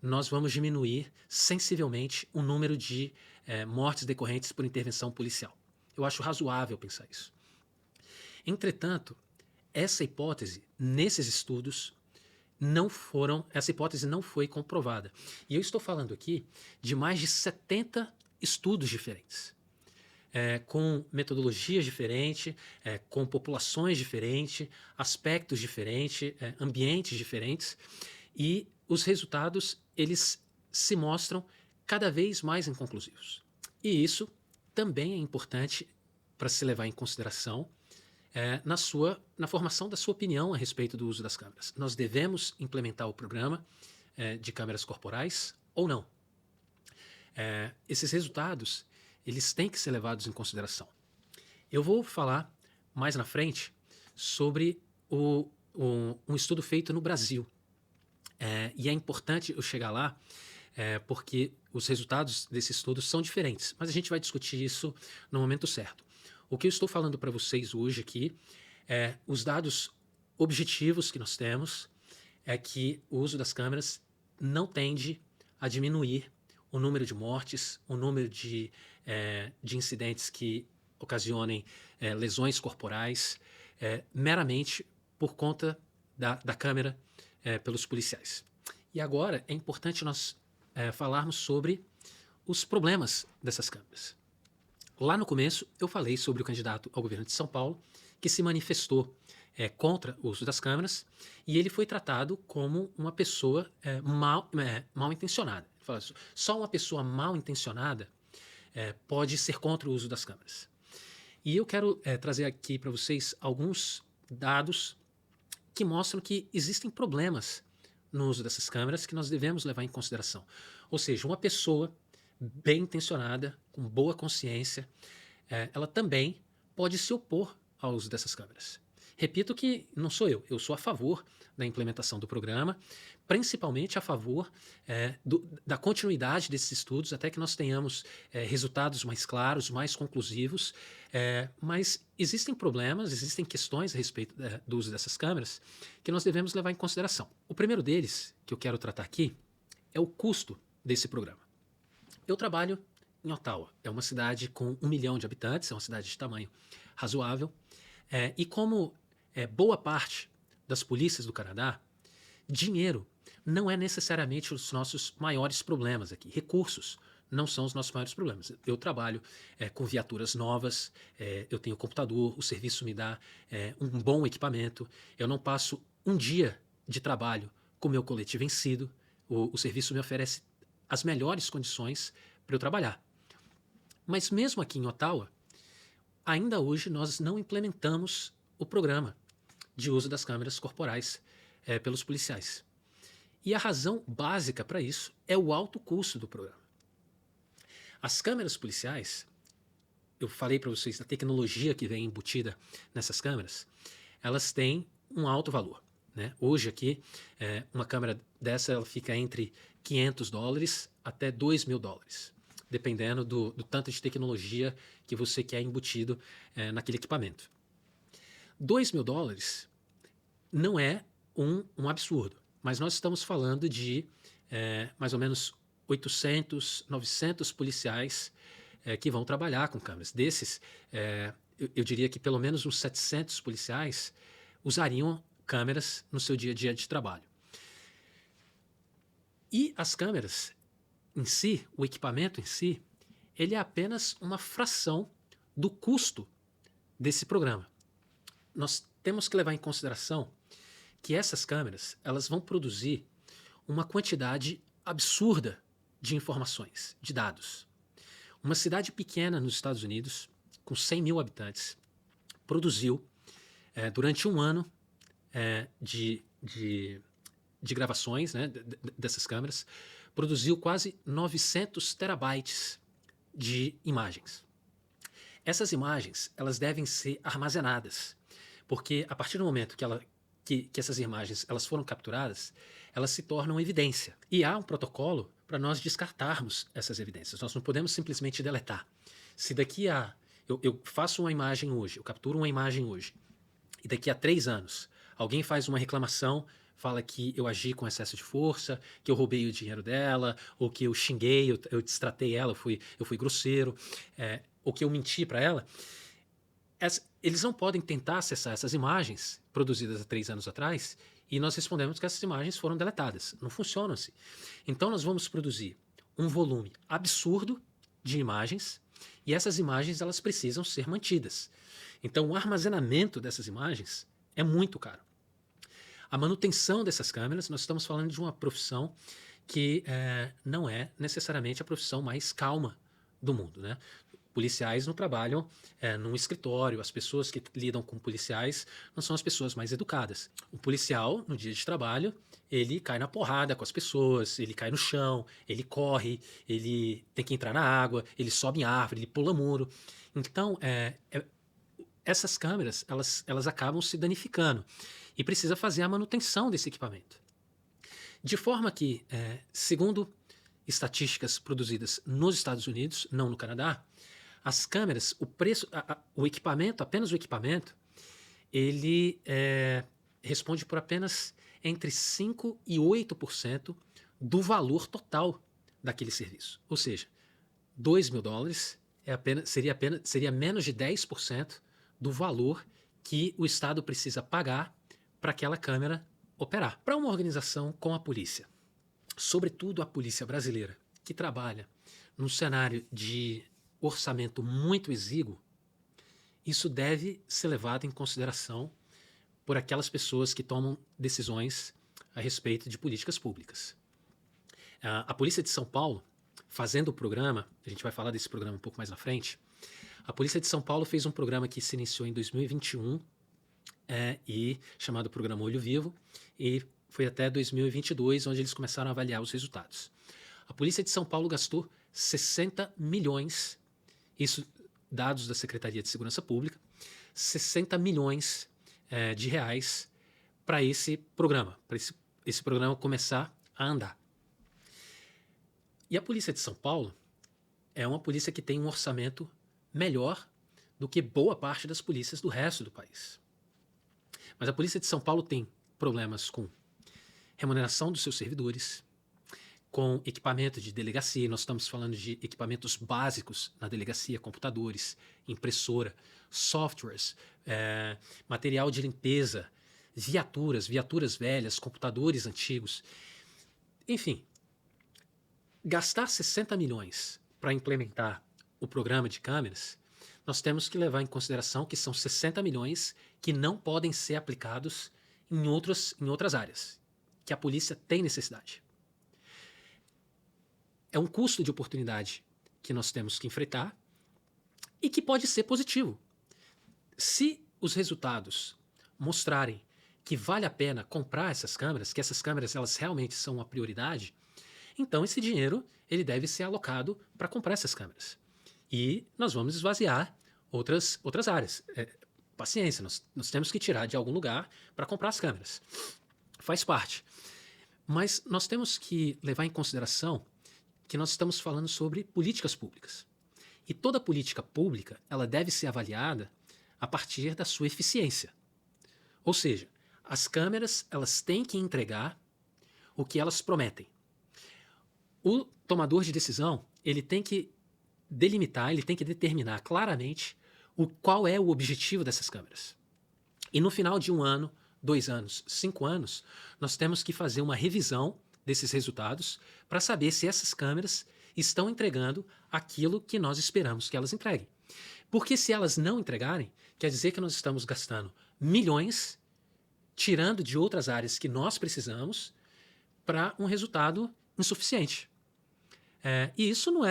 S1: nós vamos diminuir sensivelmente o número de mortes decorrentes por intervenção policial. Eu acho razoável pensar isso. Entretanto, essa hipótese, nesses estudos, essa hipótese não foi comprovada. E eu estou falando aqui de mais de 70 estudos diferentes, com metodologias diferentes, com populações diferentes, aspectos diferentes, ambientes diferentes, e os resultados eles se mostram cada vez mais inconclusivos. E isso também é importante para se levar em consideração na formação da sua opinião a respeito do uso das câmeras. Nós devemos implementar o programa de câmeras corporais ou não? Esses resultados eles têm que ser levados em consideração. Eu vou falar mais na frente sobre um estudo feito no Brasil. E é importante eu chegar lá porque os resultados desse estudo são diferentes, mas a gente vai discutir isso no momento certo. O que eu estou falando para vocês hoje aqui os dados objetivos que nós temos é que o uso das câmeras não tende a diminuir o número de mortes, o número de incidentes que ocasionem lesões corporais, meramente por conta da câmera pelos policiais. E agora é importante nós falarmos sobre os problemas dessas câmeras. Lá no começo, eu falei sobre o candidato ao governo de São Paulo, que se manifestou contra o uso das câmeras, e ele foi tratado como uma pessoa mal intencionada. Ele fala, só uma pessoa mal intencionada pode ser contra o uso das câmeras. E eu quero trazer aqui para vocês alguns dados que mostram que existem problemas no uso dessas câmeras que nós devemos levar em consideração. Ou seja, uma pessoa bem intencionada, com boa consciência, ela também pode se opor ao uso dessas câmeras. Repito que não sou eu sou a favor da implementação do programa, principalmente a favor da continuidade desses estudos, até que nós tenhamos resultados mais claros, mais conclusivos, mas existem problemas, existem questões a respeito do uso dessas câmeras que nós devemos levar em consideração. O primeiro deles, que eu quero tratar aqui, é o custo desse programa. Eu trabalho em Ottawa, é uma cidade com 1 milhão de habitantes, é uma cidade de tamanho razoável, e como boa parte das polícias do Canadá, dinheiro não é necessariamente os nossos maiores problemas aqui. Recursos não são os nossos maiores problemas. Eu trabalho com viaturas novas, eu tenho computador, o serviço me dá um bom equipamento, eu não passo um dia de trabalho com meu colete vencido, o serviço me oferece as melhores condições para eu trabalhar. Mas mesmo aqui em Ottawa, ainda hoje nós não implementamos o programa de uso das câmeras corporais pelos policiais. E a razão básica para isso é o alto custo do programa. As câmeras policiais, eu falei para vocês da tecnologia que vem embutida nessas câmeras, elas têm um alto valor. Né? Hoje aqui, uma câmera dessa ela fica entre $500 até $2.000, dependendo do tanto de tecnologia que você quer embutido naquele equipamento. $2.000 não é um absurdo, mas nós estamos falando de mais ou menos 800, 900 policiais que vão trabalhar com câmeras. Desses, eu diria que pelo menos uns 700 policiais usariam câmeras no seu dia a dia de trabalho. E as câmeras em si, o equipamento em si, ele é apenas uma fração do custo desse programa. Nós temos que levar em consideração que essas câmeras elas vão produzir uma quantidade absurda de informações, de dados. Uma cidade pequena nos Estados Unidos, com 100 mil habitantes, produziu, durante um ano de gravações dessas câmeras, produziu quase 900 terabytes de imagens. Essas imagens elas devem ser armazenadas, porque a partir do momento que essas imagens elas foram capturadas, elas se tornam evidência. E há um protocolo para nós descartarmos essas evidências. Nós não podemos simplesmente deletar. Se daqui a... Eu faço uma imagem hoje, eu capturo uma imagem hoje, e daqui a 3 anos alguém faz uma reclamação, fala que eu agi com excesso de força, que eu roubei o dinheiro dela, ou que eu xinguei, eu destratei ela, eu fui grosseiro, ou que eu menti para ela, eles não podem tentar acessar essas imagens produzidas há 3 anos atrás e nós respondemos que essas imagens foram deletadas. Não funciona assim. Então nós vamos produzir um volume absurdo de imagens e essas imagens elas precisam ser mantidas. Então o armazenamento dessas imagens é muito caro. A manutenção dessas câmeras, nós estamos falando de uma profissão que não é necessariamente a profissão mais calma do mundo, né? Policiais não trabalham num escritório, as pessoas que lidam com policiais não são as pessoas mais educadas. O policial, no dia de trabalho, ele cai na porrada com as pessoas, ele cai no chão, ele corre, ele tem que entrar na água, ele sobe em árvore, ele pula muro. Então, essas câmeras, elas acabam se danificando e precisa fazer a manutenção desse equipamento. De forma que, segundo estatísticas produzidas nos Estados Unidos, não no Canadá, as câmeras, o preço, o equipamento, apenas o equipamento, ele responde por apenas entre 5% e 8% do valor total daquele serviço. Ou seja, $2.000 seria menos de 10% do valor que o Estado precisa pagar para aquela câmera operar. Para uma organização como a polícia, sobretudo a polícia brasileira, que trabalha num cenário de orçamento muito exíguo, isso deve ser levado em consideração por aquelas pessoas que tomam decisões a respeito de políticas públicas. A Polícia de São Paulo, fazendo o programa, a gente vai falar desse programa um pouco mais na frente, a Polícia de São Paulo fez um programa que se iniciou em 2021 e chamado Programa Olho Vivo, e foi até 2022, onde eles começaram a avaliar os resultados. A Polícia de São Paulo gastou 60 milhões, isso dados da Secretaria de Segurança Pública, 60 milhões de reais para esse programa, para esse programa começar a andar. E a Polícia de São Paulo é uma polícia que tem um orçamento melhor do que boa parte das polícias do resto do país. Mas a Polícia de São Paulo tem problemas com remuneração dos seus servidores, com equipamento de delegacia. Nós estamos falando de equipamentos básicos na delegacia, computadores, impressora, softwares, material de limpeza, viaturas velhas, computadores antigos. Enfim, gastar 60 milhões para implementar o programa de câmeras, nós temos que levar em consideração que são 60 milhões que não podem ser aplicados em outras áreas, que a polícia tem necessidade. É um custo de oportunidade que nós temos que enfrentar e que pode ser positivo. Se os resultados mostrarem que vale a pena comprar essas câmeras, que essas câmeras elas realmente são uma prioridade, então esse dinheiro ele deve ser alocado para comprar essas câmeras. E nós vamos esvaziar outras áreas. Paciência, nós temos que tirar de algum lugar para comprar as câmeras. Faz parte. Mas nós temos que levar em consideração que nós estamos falando sobre políticas públicas. E toda política pública ela deve ser avaliada a partir da sua eficiência. Ou seja, as câmeras elas têm que entregar o que elas prometem. O tomador de decisão ele tem que delimitar, ele tem que determinar claramente qual é o objetivo dessas câmeras. E no final de 1 ano, 2 anos, 5 anos, nós temos que fazer uma revisão desses resultados para saber se essas câmeras estão entregando aquilo que nós esperamos que elas entreguem. Porque se elas não entregarem, quer dizer que nós estamos gastando milhões, tirando de outras áreas que nós precisamos, para um resultado insuficiente. E isso não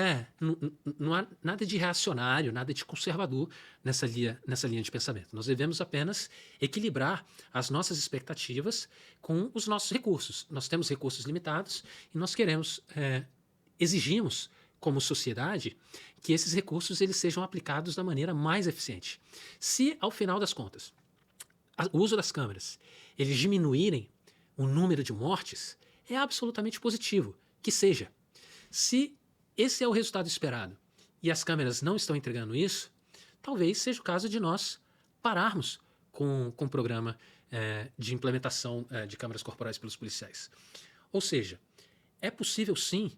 S1: há nada de reacionário, nada de conservador nessa linha de pensamento. Nós devemos apenas equilibrar as nossas expectativas com os nossos recursos. Nós temos recursos limitados e nós exigimos, como sociedade, que esses recursos eles sejam aplicados da maneira mais eficiente. Se, ao final das contas, o uso das câmeras eles diminuírem o número de mortes, é absolutamente positivo que seja. Se esse é o resultado esperado e as câmeras não estão entregando isso, talvez seja o caso de nós pararmos com o programa de implementação de câmeras corporais pelos policiais. Ou seja, é possível sim,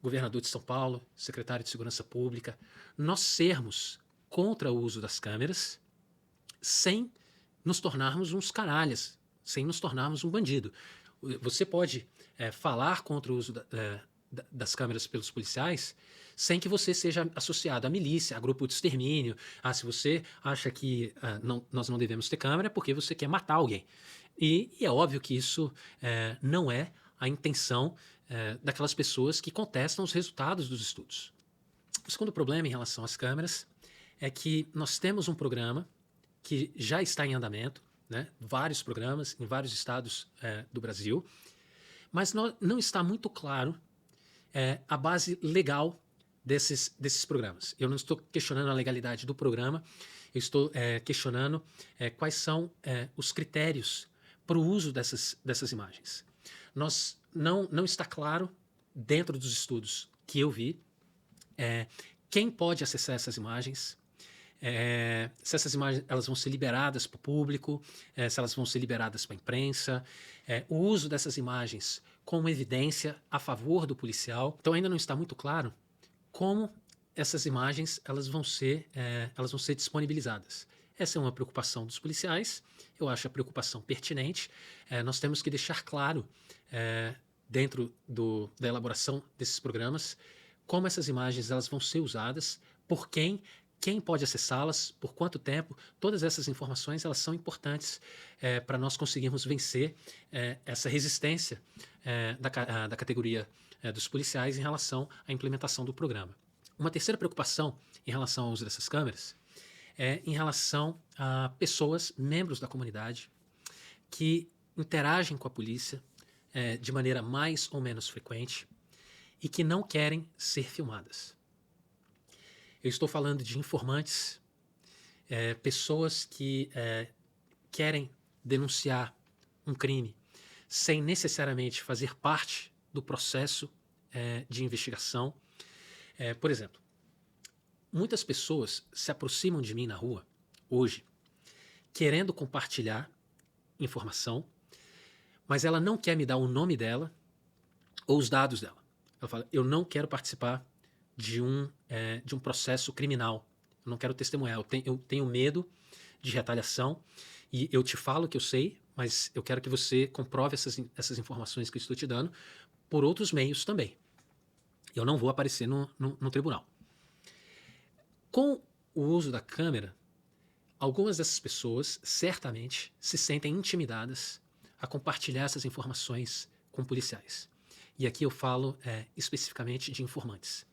S1: governador de São Paulo, secretário de Segurança Pública, nós sermos contra o uso das câmeras sem nos tornarmos uns canalhas, sem nos tornarmos um bandido. Você pode falar contra o uso das câmeras pelos policiais sem que você seja associado à milícia, a grupo de extermínio. Se você acha que nós não devemos ter câmera é porque você quer matar alguém. E é óbvio que isso não é a intenção daquelas pessoas que contestam os resultados dos estudos. O segundo problema em relação às câmeras é que nós temos um programa que já está em andamento, né? Vários programas em vários estados do Brasil, mas não está muito claro a base legal desses programas. Eu não estou questionando a legalidade do programa, eu estou questionando quais são os critérios para o uso dessas imagens. Não está claro, dentro dos estudos que eu vi, quem pode acessar essas imagens, se essas imagens elas vão ser liberadas para o público, se elas vão ser liberadas para a imprensa, o uso dessas imagens como evidência a favor do policial. Então ainda não está muito claro como essas imagens elas vão ser disponibilizadas. Essa é uma preocupação dos policiais, eu acho a preocupação pertinente. Nós temos que deixar claro dentro da elaboração desses programas, como essas imagens elas vão ser usadas, por quem pode acessá-las, por quanto tempo. Todas essas informações elas são importantes para nós conseguirmos vencer essa resistência da categoria dos policiais em relação à implementação do programa. Uma terceira preocupação em relação ao uso dessas câmeras é em relação a pessoas, membros da comunidade, que interagem com a polícia de maneira mais ou menos frequente e que não querem ser filmadas. Eu estou falando de informantes, pessoas que querem denunciar um crime sem necessariamente fazer parte do processo de investigação. Por exemplo, muitas pessoas se aproximam de mim na rua, hoje, querendo compartilhar informação, mas ela não quer me dar o nome dela ou os dados dela. Ela fala, eu não quero participar de um processo criminal, eu não quero testemunhar, eu tenho medo de retaliação e eu te falo que eu sei, mas eu quero que você comprove essas informações que eu estou te dando por outros meios também. Eu não vou aparecer no tribunal. Com o uso da câmera, algumas dessas pessoas certamente se sentem intimidadas a compartilhar essas informações com policiais. E aqui eu falo especificamente de informantes.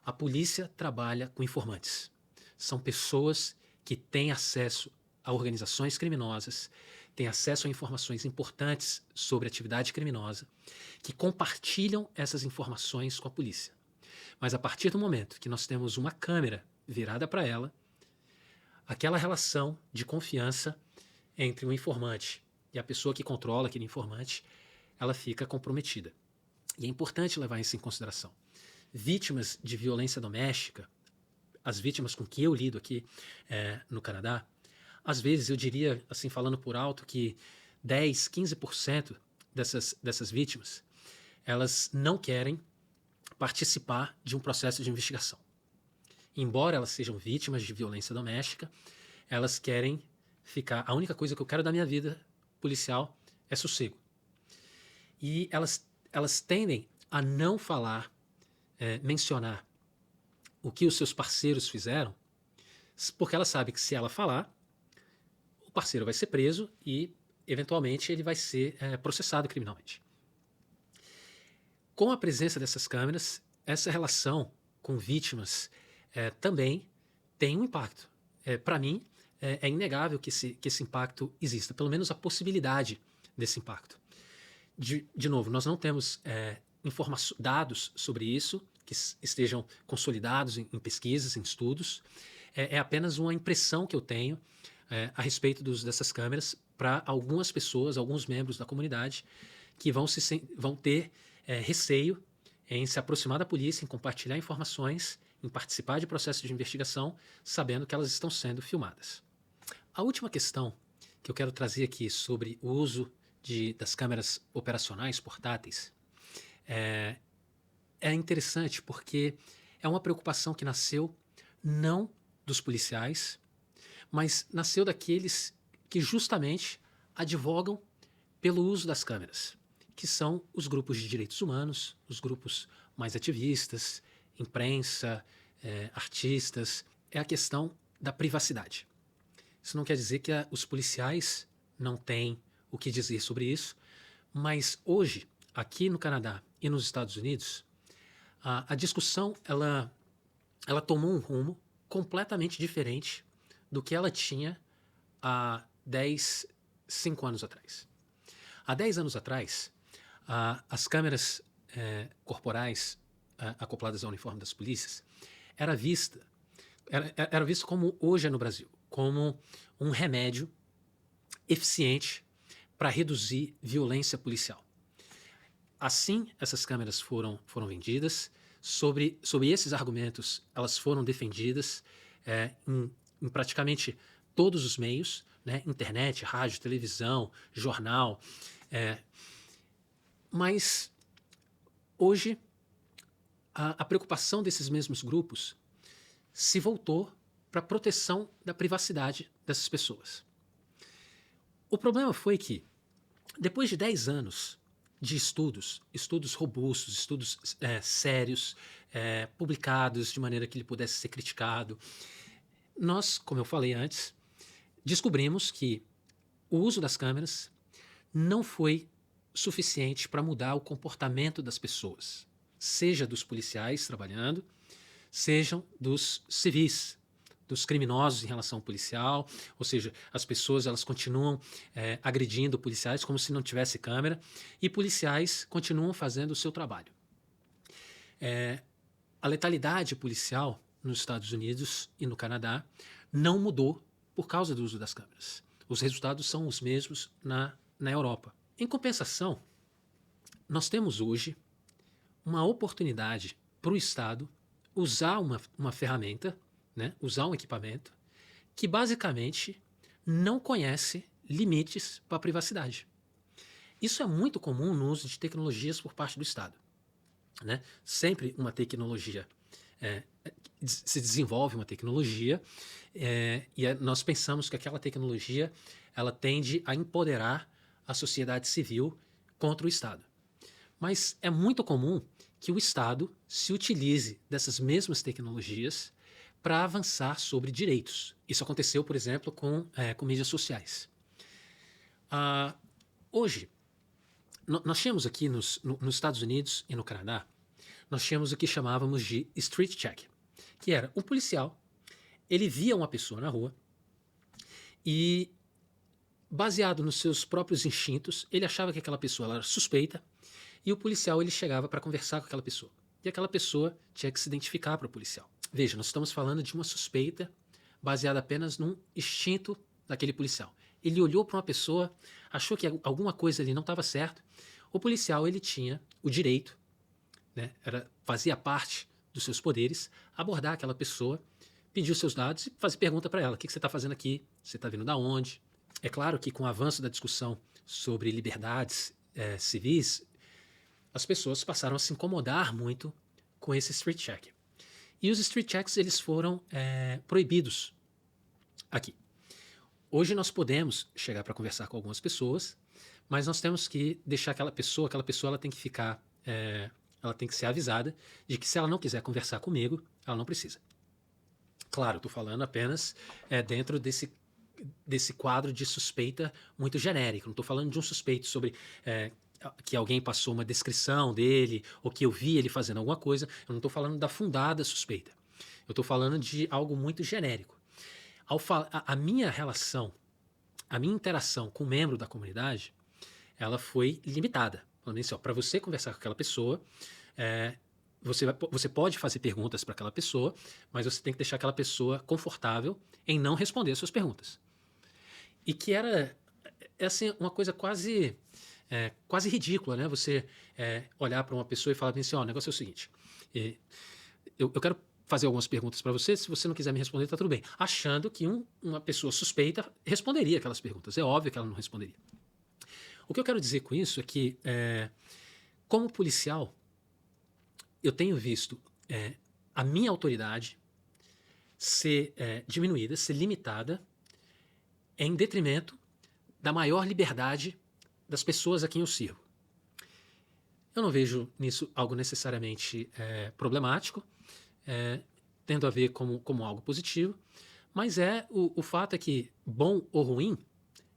S1: A polícia trabalha com informantes. São pessoas que têm acesso a organizações criminosas, têm acesso a informações importantes sobre atividade criminosa, que compartilham essas informações com a polícia. Mas a partir do momento que nós temos uma câmera virada para ela, aquela relação de confiança entre o informante e a pessoa que controla aquele informante, ela fica comprometida. E é importante levar isso em consideração. Vítimas de violência doméstica, as vítimas com que eu lido aqui no Canadá, às vezes eu diria, assim, falando por alto, que 10, 15% dessas vítimas, elas não querem participar de um processo de investigação. Embora elas sejam vítimas de violência doméstica, elas querem ficar... A única coisa que eu quero da minha vida policial é sossego. E elas tendem a não falar, mencionar o que os seus parceiros fizeram, porque ela sabe que se ela falar, o parceiro vai ser preso e, eventualmente, ele vai ser processado criminalmente. Com a presença dessas câmeras, essa relação com vítimas também tem um impacto. Para mim, é inegável que esse impacto exista, pelo menos a possibilidade desse impacto. De novo, nós não temos dados sobre isso que estejam consolidados em pesquisas, em estudos. É apenas uma impressão que eu tenho a respeito dessas câmeras para algumas pessoas, alguns membros da comunidade que vão ter receio em se aproximar da polícia, em compartilhar informações, em participar de processos de investigação, sabendo que elas estão sendo filmadas. A última questão que eu quero trazer aqui sobre o uso das câmeras operacionais portáteis é interessante porque é uma preocupação que nasceu não dos policiais, mas nasceu daqueles que justamente advogam pelo uso das câmeras, que são os grupos de direitos humanos, os grupos mais ativistas, imprensa, artistas. É a questão da privacidade. Isso não quer dizer que os policiais não têm o que dizer sobre isso, mas hoje, aqui no Canadá e nos Estados Unidos, a discussão ela tomou um rumo completamente diferente do que ela tinha há 5 anos atrás. Há 10 anos atrás, as câmeras corporais acopladas ao uniforme das polícias era visto como hoje é no Brasil, como um remédio eficiente para reduzir violência policial. Assim, essas câmeras foram vendidas, sobre esses argumentos elas foram defendidas em praticamente todos os meios, né? Internet, rádio, televisão, jornal. Mas hoje a preocupação desses mesmos grupos se voltou para a proteção da privacidade dessas pessoas. O problema foi que, depois de 10 anos de estudos robustos, estudos sérios, publicados de maneira que ele pudesse ser criticado. Nós, como eu falei antes, descobrimos que o uso das câmeras não foi suficiente para mudar o comportamento das pessoas, seja dos policiais trabalhando, sejam dos civis, dos criminosos em relação ao policial, ou seja, as pessoas elas continuam agredindo policiais como se não tivesse câmera e policiais continuam fazendo o seu trabalho. A letalidade policial nos Estados Unidos e no Canadá não mudou por causa do uso das câmeras. Os resultados são os mesmos na Europa. Em compensação, nós temos hoje uma oportunidade para o Estado usar uma ferramenta, né, usar um equipamento que basicamente não conhece limites para a privacidade. Isso é muito comum no uso de tecnologias por parte do Estado. Né? Sempre uma tecnologia se desenvolve uma tecnologia e nós pensamos que aquela tecnologia ela tende a empoderar a sociedade civil contra o Estado. Mas é muito comum que o Estado se utilize dessas mesmas tecnologias para avançar sobre direitos. Isso aconteceu, por exemplo, com mídias sociais. Hoje, nós tínhamos aqui nos Estados Unidos e no Canadá, nós tínhamos o que chamávamos de street check, que era um policial, ele via uma pessoa na rua e, baseado nos seus próprios instintos, ele achava que aquela pessoa era suspeita e o policial ele chegava para conversar com aquela pessoa. E aquela pessoa tinha que se identificar para o policial. Veja, nós estamos falando de uma suspeita baseada apenas num instinto daquele policial. Ele olhou para uma pessoa, achou que alguma coisa ali não estava certo. O policial ele tinha o direito, né, fazia parte dos seus poderes, abordar aquela pessoa, pedir os seus dados e fazer pergunta para ela. O que você está fazendo aqui? Você está vindo da onde? É claro que com o avanço da discussão sobre liberdades civis, as pessoas passaram a se incomodar muito com esse street check. E os street checks eles foram proibidos aqui. Hoje nós podemos chegar para conversar com algumas pessoas, mas nós temos que deixar aquela pessoa ela tem que ficar, ela tem que ser avisada de que se ela não quiser conversar comigo, ela não precisa. Claro, estou falando apenas dentro desse quadro de suspeita muito genérico. Não estou falando de um suspeito sobre que alguém passou uma descrição dele ou que eu vi ele fazendo alguma coisa. Eu não estou falando da fundada suspeita. Eu estou falando de algo muito genérico. A minha relação, a minha interação com um membro da comunidade, ela foi limitada. Falando assim, para você conversar com aquela pessoa, você pode fazer perguntas para aquela pessoa, mas você tem que deixar aquela pessoa confortável em não responder as suas perguntas. E que era assim, uma coisa quase ridícula, né? Você olhar para uma pessoa e falar assim, o negócio é o seguinte, eu quero fazer algumas perguntas para você, se você não quiser me responder, tá tudo bem. Achando que uma pessoa suspeita responderia aquelas perguntas. É óbvio que ela não responderia. O que eu quero dizer com isso é que, como policial, eu tenho visto a minha autoridade ser diminuída, ser limitada, em detrimento da maior liberdade das pessoas a quem eu sirvo. Eu não vejo nisso algo necessariamente problemático, tendo a ver como algo positivo, mas o fato é que, bom ou ruim,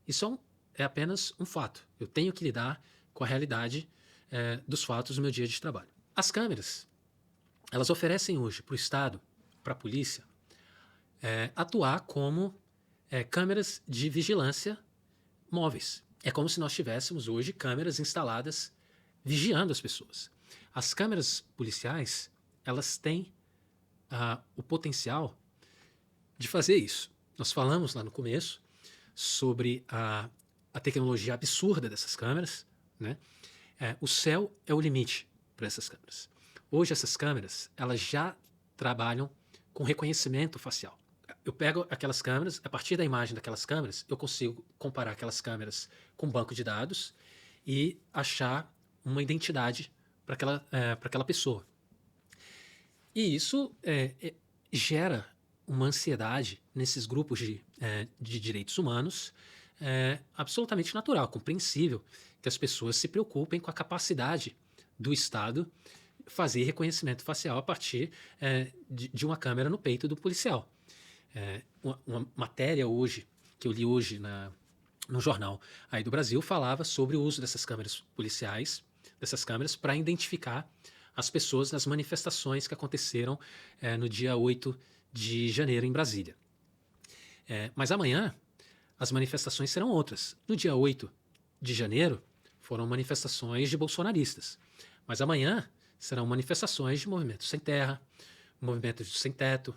S1: isso é apenas um fato. Eu tenho que lidar com a realidade dos fatos no meu dia de trabalho. As câmeras, elas oferecem hoje para o Estado, para a polícia, atuar como câmeras de vigilância móveis. É como se nós tivéssemos hoje câmeras instaladas vigiando as pessoas. As câmeras policiais, elas têm o potencial de fazer isso. Nós falamos lá no começo sobre a tecnologia absurda dessas câmeras, né? O céu é o limite para essas câmeras. Hoje essas câmeras, elas já trabalham com reconhecimento facial. Eu pego aquelas câmeras, a partir da imagem daquelas câmeras, eu consigo comparar aquelas câmeras com um banco de dados e achar uma identidade para aquela pessoa. E isso gera uma ansiedade nesses grupos de direitos humanos é absolutamente natural, compreensível, que as pessoas se preocupem com a capacidade do Estado fazer reconhecimento facial a partir de uma câmera no peito do policial. Uma matéria hoje, que eu li hoje no jornal aí do Brasil, falava sobre o uso dessas câmeras policiais, dessas câmeras, para identificar as pessoas nas manifestações que aconteceram no dia 8 de janeiro em Brasília. Mas amanhã as manifestações serão outras. No dia 8 de janeiro foram manifestações de bolsonaristas, mas amanhã serão manifestações de movimentos sem terra, movimentos sem teto,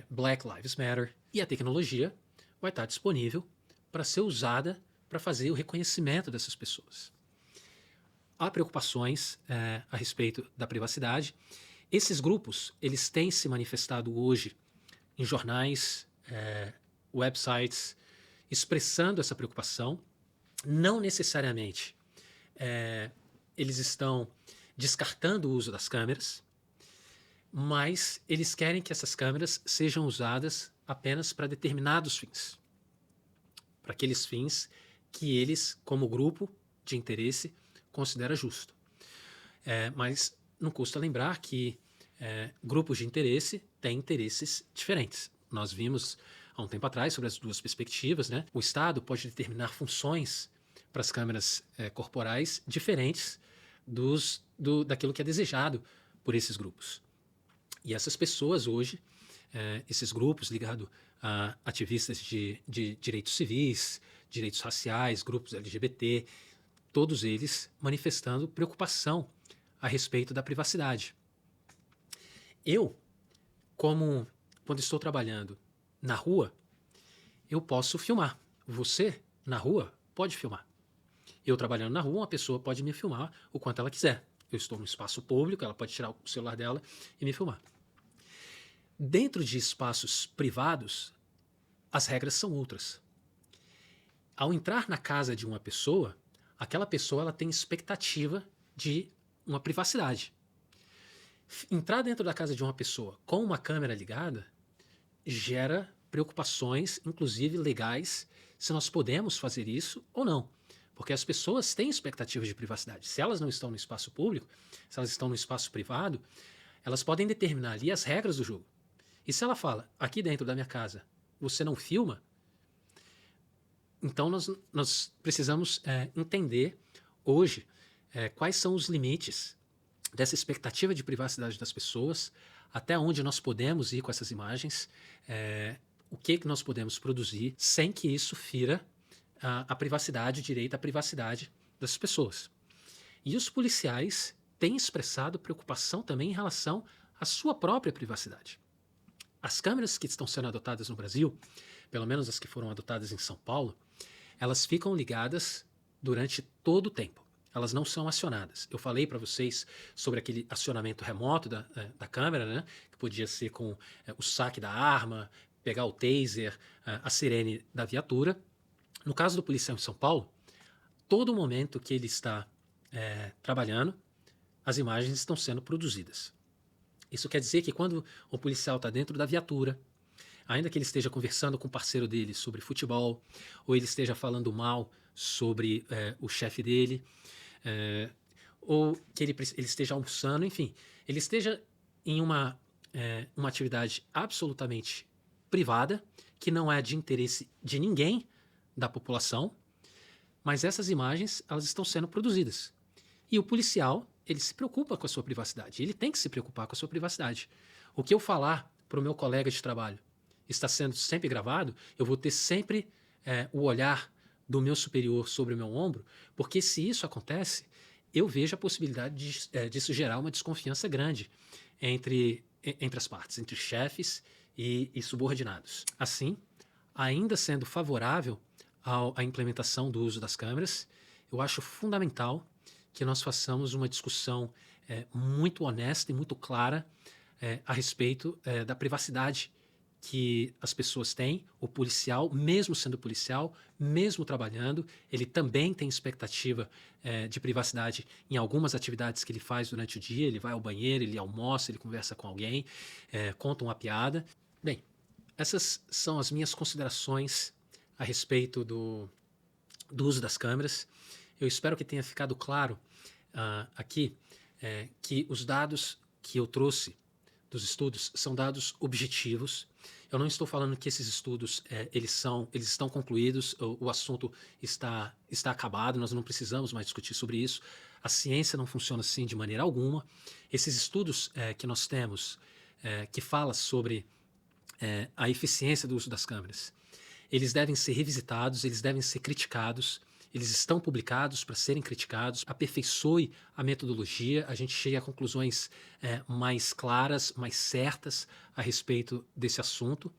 S1: Black Lives Matter, e a tecnologia vai estar disponível para ser usada para fazer o reconhecimento dessas pessoas. Há preocupações a respeito da privacidade. Esses grupos, eles têm se manifestado hoje em jornais, websites, expressando essa preocupação. Não necessariamente eles estão descartando o uso das câmeras, mas eles querem que essas câmeras sejam usadas apenas para determinados fins. Para aqueles fins que eles, como grupo de interesse, considera justo. Mas não custa lembrar que grupos de interesse têm interesses diferentes. Nós vimos há um tempo atrás sobre as duas perspectivas, né? O Estado pode determinar funções para as câmeras corporais diferentes daquilo que é desejado por esses grupos. E essas pessoas hoje, esses grupos ligados a ativistas de direitos civis, direitos raciais, grupos LGBT, todos eles manifestando preocupação a respeito da privacidade. Eu, quando estou trabalhando na rua, eu posso filmar. Você, na rua, pode filmar. Eu trabalhando na rua, uma pessoa pode me filmar o quanto ela quiser. Eu estou no espaço público, ela pode tirar o celular dela e me filmar. Dentro de espaços privados, as regras são outras. Ao entrar na casa de uma pessoa, aquela pessoa ela tem expectativa de uma privacidade. Entrar dentro da casa de uma pessoa com uma câmera ligada gera preocupações, inclusive legais, se nós podemos fazer isso ou não. Porque as pessoas têm expectativas de privacidade. Se elas não estão no espaço público, se elas estão no espaço privado, elas podem determinar ali as regras do jogo. E se ela fala, aqui dentro da minha casa, você não filma, então nós precisamos entender hoje quais são os limites dessa expectativa de privacidade das pessoas, até onde nós podemos ir com essas imagens, o que nós podemos produzir sem que isso fira a privacidade, o direito à privacidade das pessoas. E os policiais têm expressado preocupação também em relação à sua própria privacidade. As câmeras que estão sendo adotadas no Brasil, pelo menos as que foram adotadas em São Paulo, elas ficam ligadas durante todo o tempo. Elas não são acionadas. Eu falei para vocês sobre aquele acionamento remoto da câmera, né? Que podia ser com o saque da arma, pegar o taser, a sirene da viatura. No caso do policial em São Paulo, todo momento que ele está trabalhando, as imagens estão sendo produzidas. Isso quer dizer que quando o policial está dentro da viatura, ainda que ele esteja conversando com o parceiro dele sobre futebol, ou ele esteja falando mal sobre o chefe dele, ou que ele esteja almoçando, enfim, ele esteja em uma atividade absolutamente privada, que não é de interesse de ninguém da população, mas essas imagens elas estão sendo produzidas. E o policial, ele se preocupa com a sua privacidade, ele tem que se preocupar com a sua privacidade. O que eu falar para o meu colega de trabalho está sendo sempre gravado, eu vou ter sempre o olhar do meu superior sobre o meu ombro, porque se isso acontece, eu vejo a possibilidade disso gerar uma desconfiança grande entre as partes, entre chefes e subordinados. Assim, ainda sendo favorável à implementação do uso das câmeras, eu acho fundamental que nós façamos uma discussão muito honesta e muito clara a respeito da privacidade que as pessoas têm. O policial, mesmo sendo policial, mesmo trabalhando, ele também tem expectativa de privacidade em algumas atividades que ele faz durante o dia. Ele vai ao banheiro, ele almoça, ele conversa com alguém, conta uma piada. Bem, essas são as minhas considerações a respeito do uso das câmeras. Eu espero que tenha ficado claro aqui que os dados que eu trouxe dos estudos são dados objetivos. Eu não estou falando que esses estudos eles estão concluídos, o assunto está acabado, nós não precisamos mais discutir sobre isso. A ciência não funciona assim de maneira alguma. Esses estudos que nós temos, que fala sobre a eficiência do uso das câmeras, eles devem ser revisitados, eles devem ser criticados, eles estão publicados para serem criticados, aperfeiçoe a metodologia, a gente chega a conclusões mais claras, mais certas a respeito desse assunto,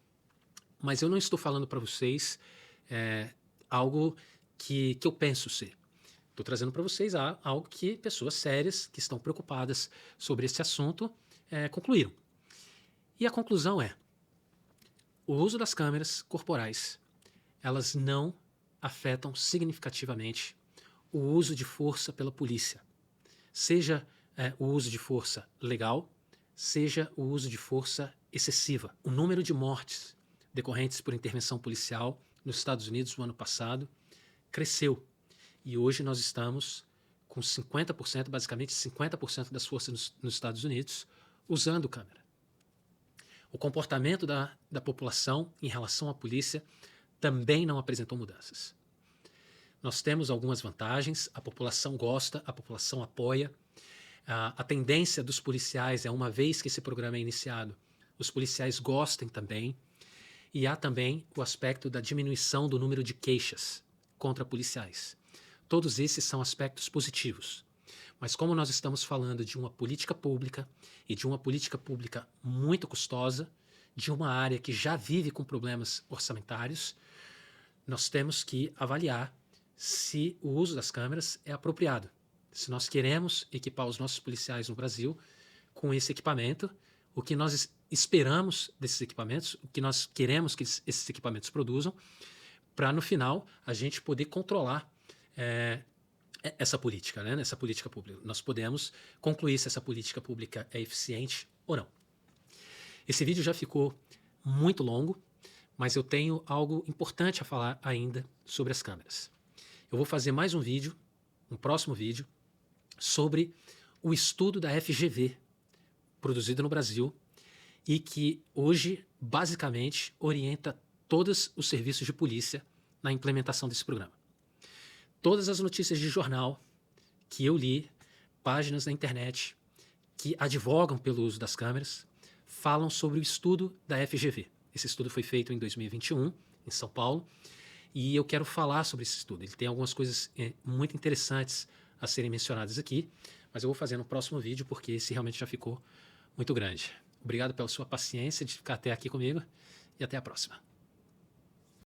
S1: mas eu não estou falando para vocês algo que eu penso ser. Estou trazendo para vocês algo que pessoas sérias, que estão preocupadas sobre esse assunto, concluíram. E a conclusão é: o uso das câmeras corporais, elas não afetam significativamente o uso de força pela polícia, seja o uso de força legal, seja o uso de força excessiva. O número de mortes decorrentes por intervenção policial nos Estados Unidos no ano passado cresceu, e hoje nós estamos com 50%, basicamente 50% das forças nos Estados Unidos usando câmera. O comportamento da população em relação à polícia também não apresentou mudanças. Nós temos algumas vantagens, a população gosta, a população apoia. A tendência dos policiais é, uma vez que esse programa é iniciado, os policiais gostem também. E há também o aspecto da diminuição do número de queixas contra policiais. Todos esses são aspectos positivos. Mas como nós estamos falando de uma política pública, e de uma política pública muito custosa, de uma área que já vive com problemas orçamentários, nós temos que avaliar se o uso das câmeras é apropriado. Se nós queremos equipar os nossos policiais no Brasil com esse equipamento, o que nós esperamos desses equipamentos, o que nós queremos que esses equipamentos produzam, para no final a gente poder controlar essa política, né? Essa política pública. Nós podemos concluir se essa política pública é eficiente ou não. Esse vídeo já ficou muito longo, mas eu tenho algo importante a falar ainda sobre as câmeras. Eu vou fazer mais um vídeo, um próximo vídeo, sobre o estudo da FGV, produzido no Brasil, e que hoje, basicamente, orienta todos os serviços de polícia na implementação desse programa. Todas as notícias de jornal que eu li, páginas na internet que advogam pelo uso das câmeras, falam sobre o estudo da FGV. Esse estudo foi feito em 2021, em São Paulo, e eu quero falar sobre esse estudo. Ele tem algumas coisas muito interessantes a serem mencionadas aqui, mas eu vou fazer no próximo vídeo, porque esse realmente já ficou muito grande. Obrigado pela sua paciência de ficar até aqui comigo, e até a próxima.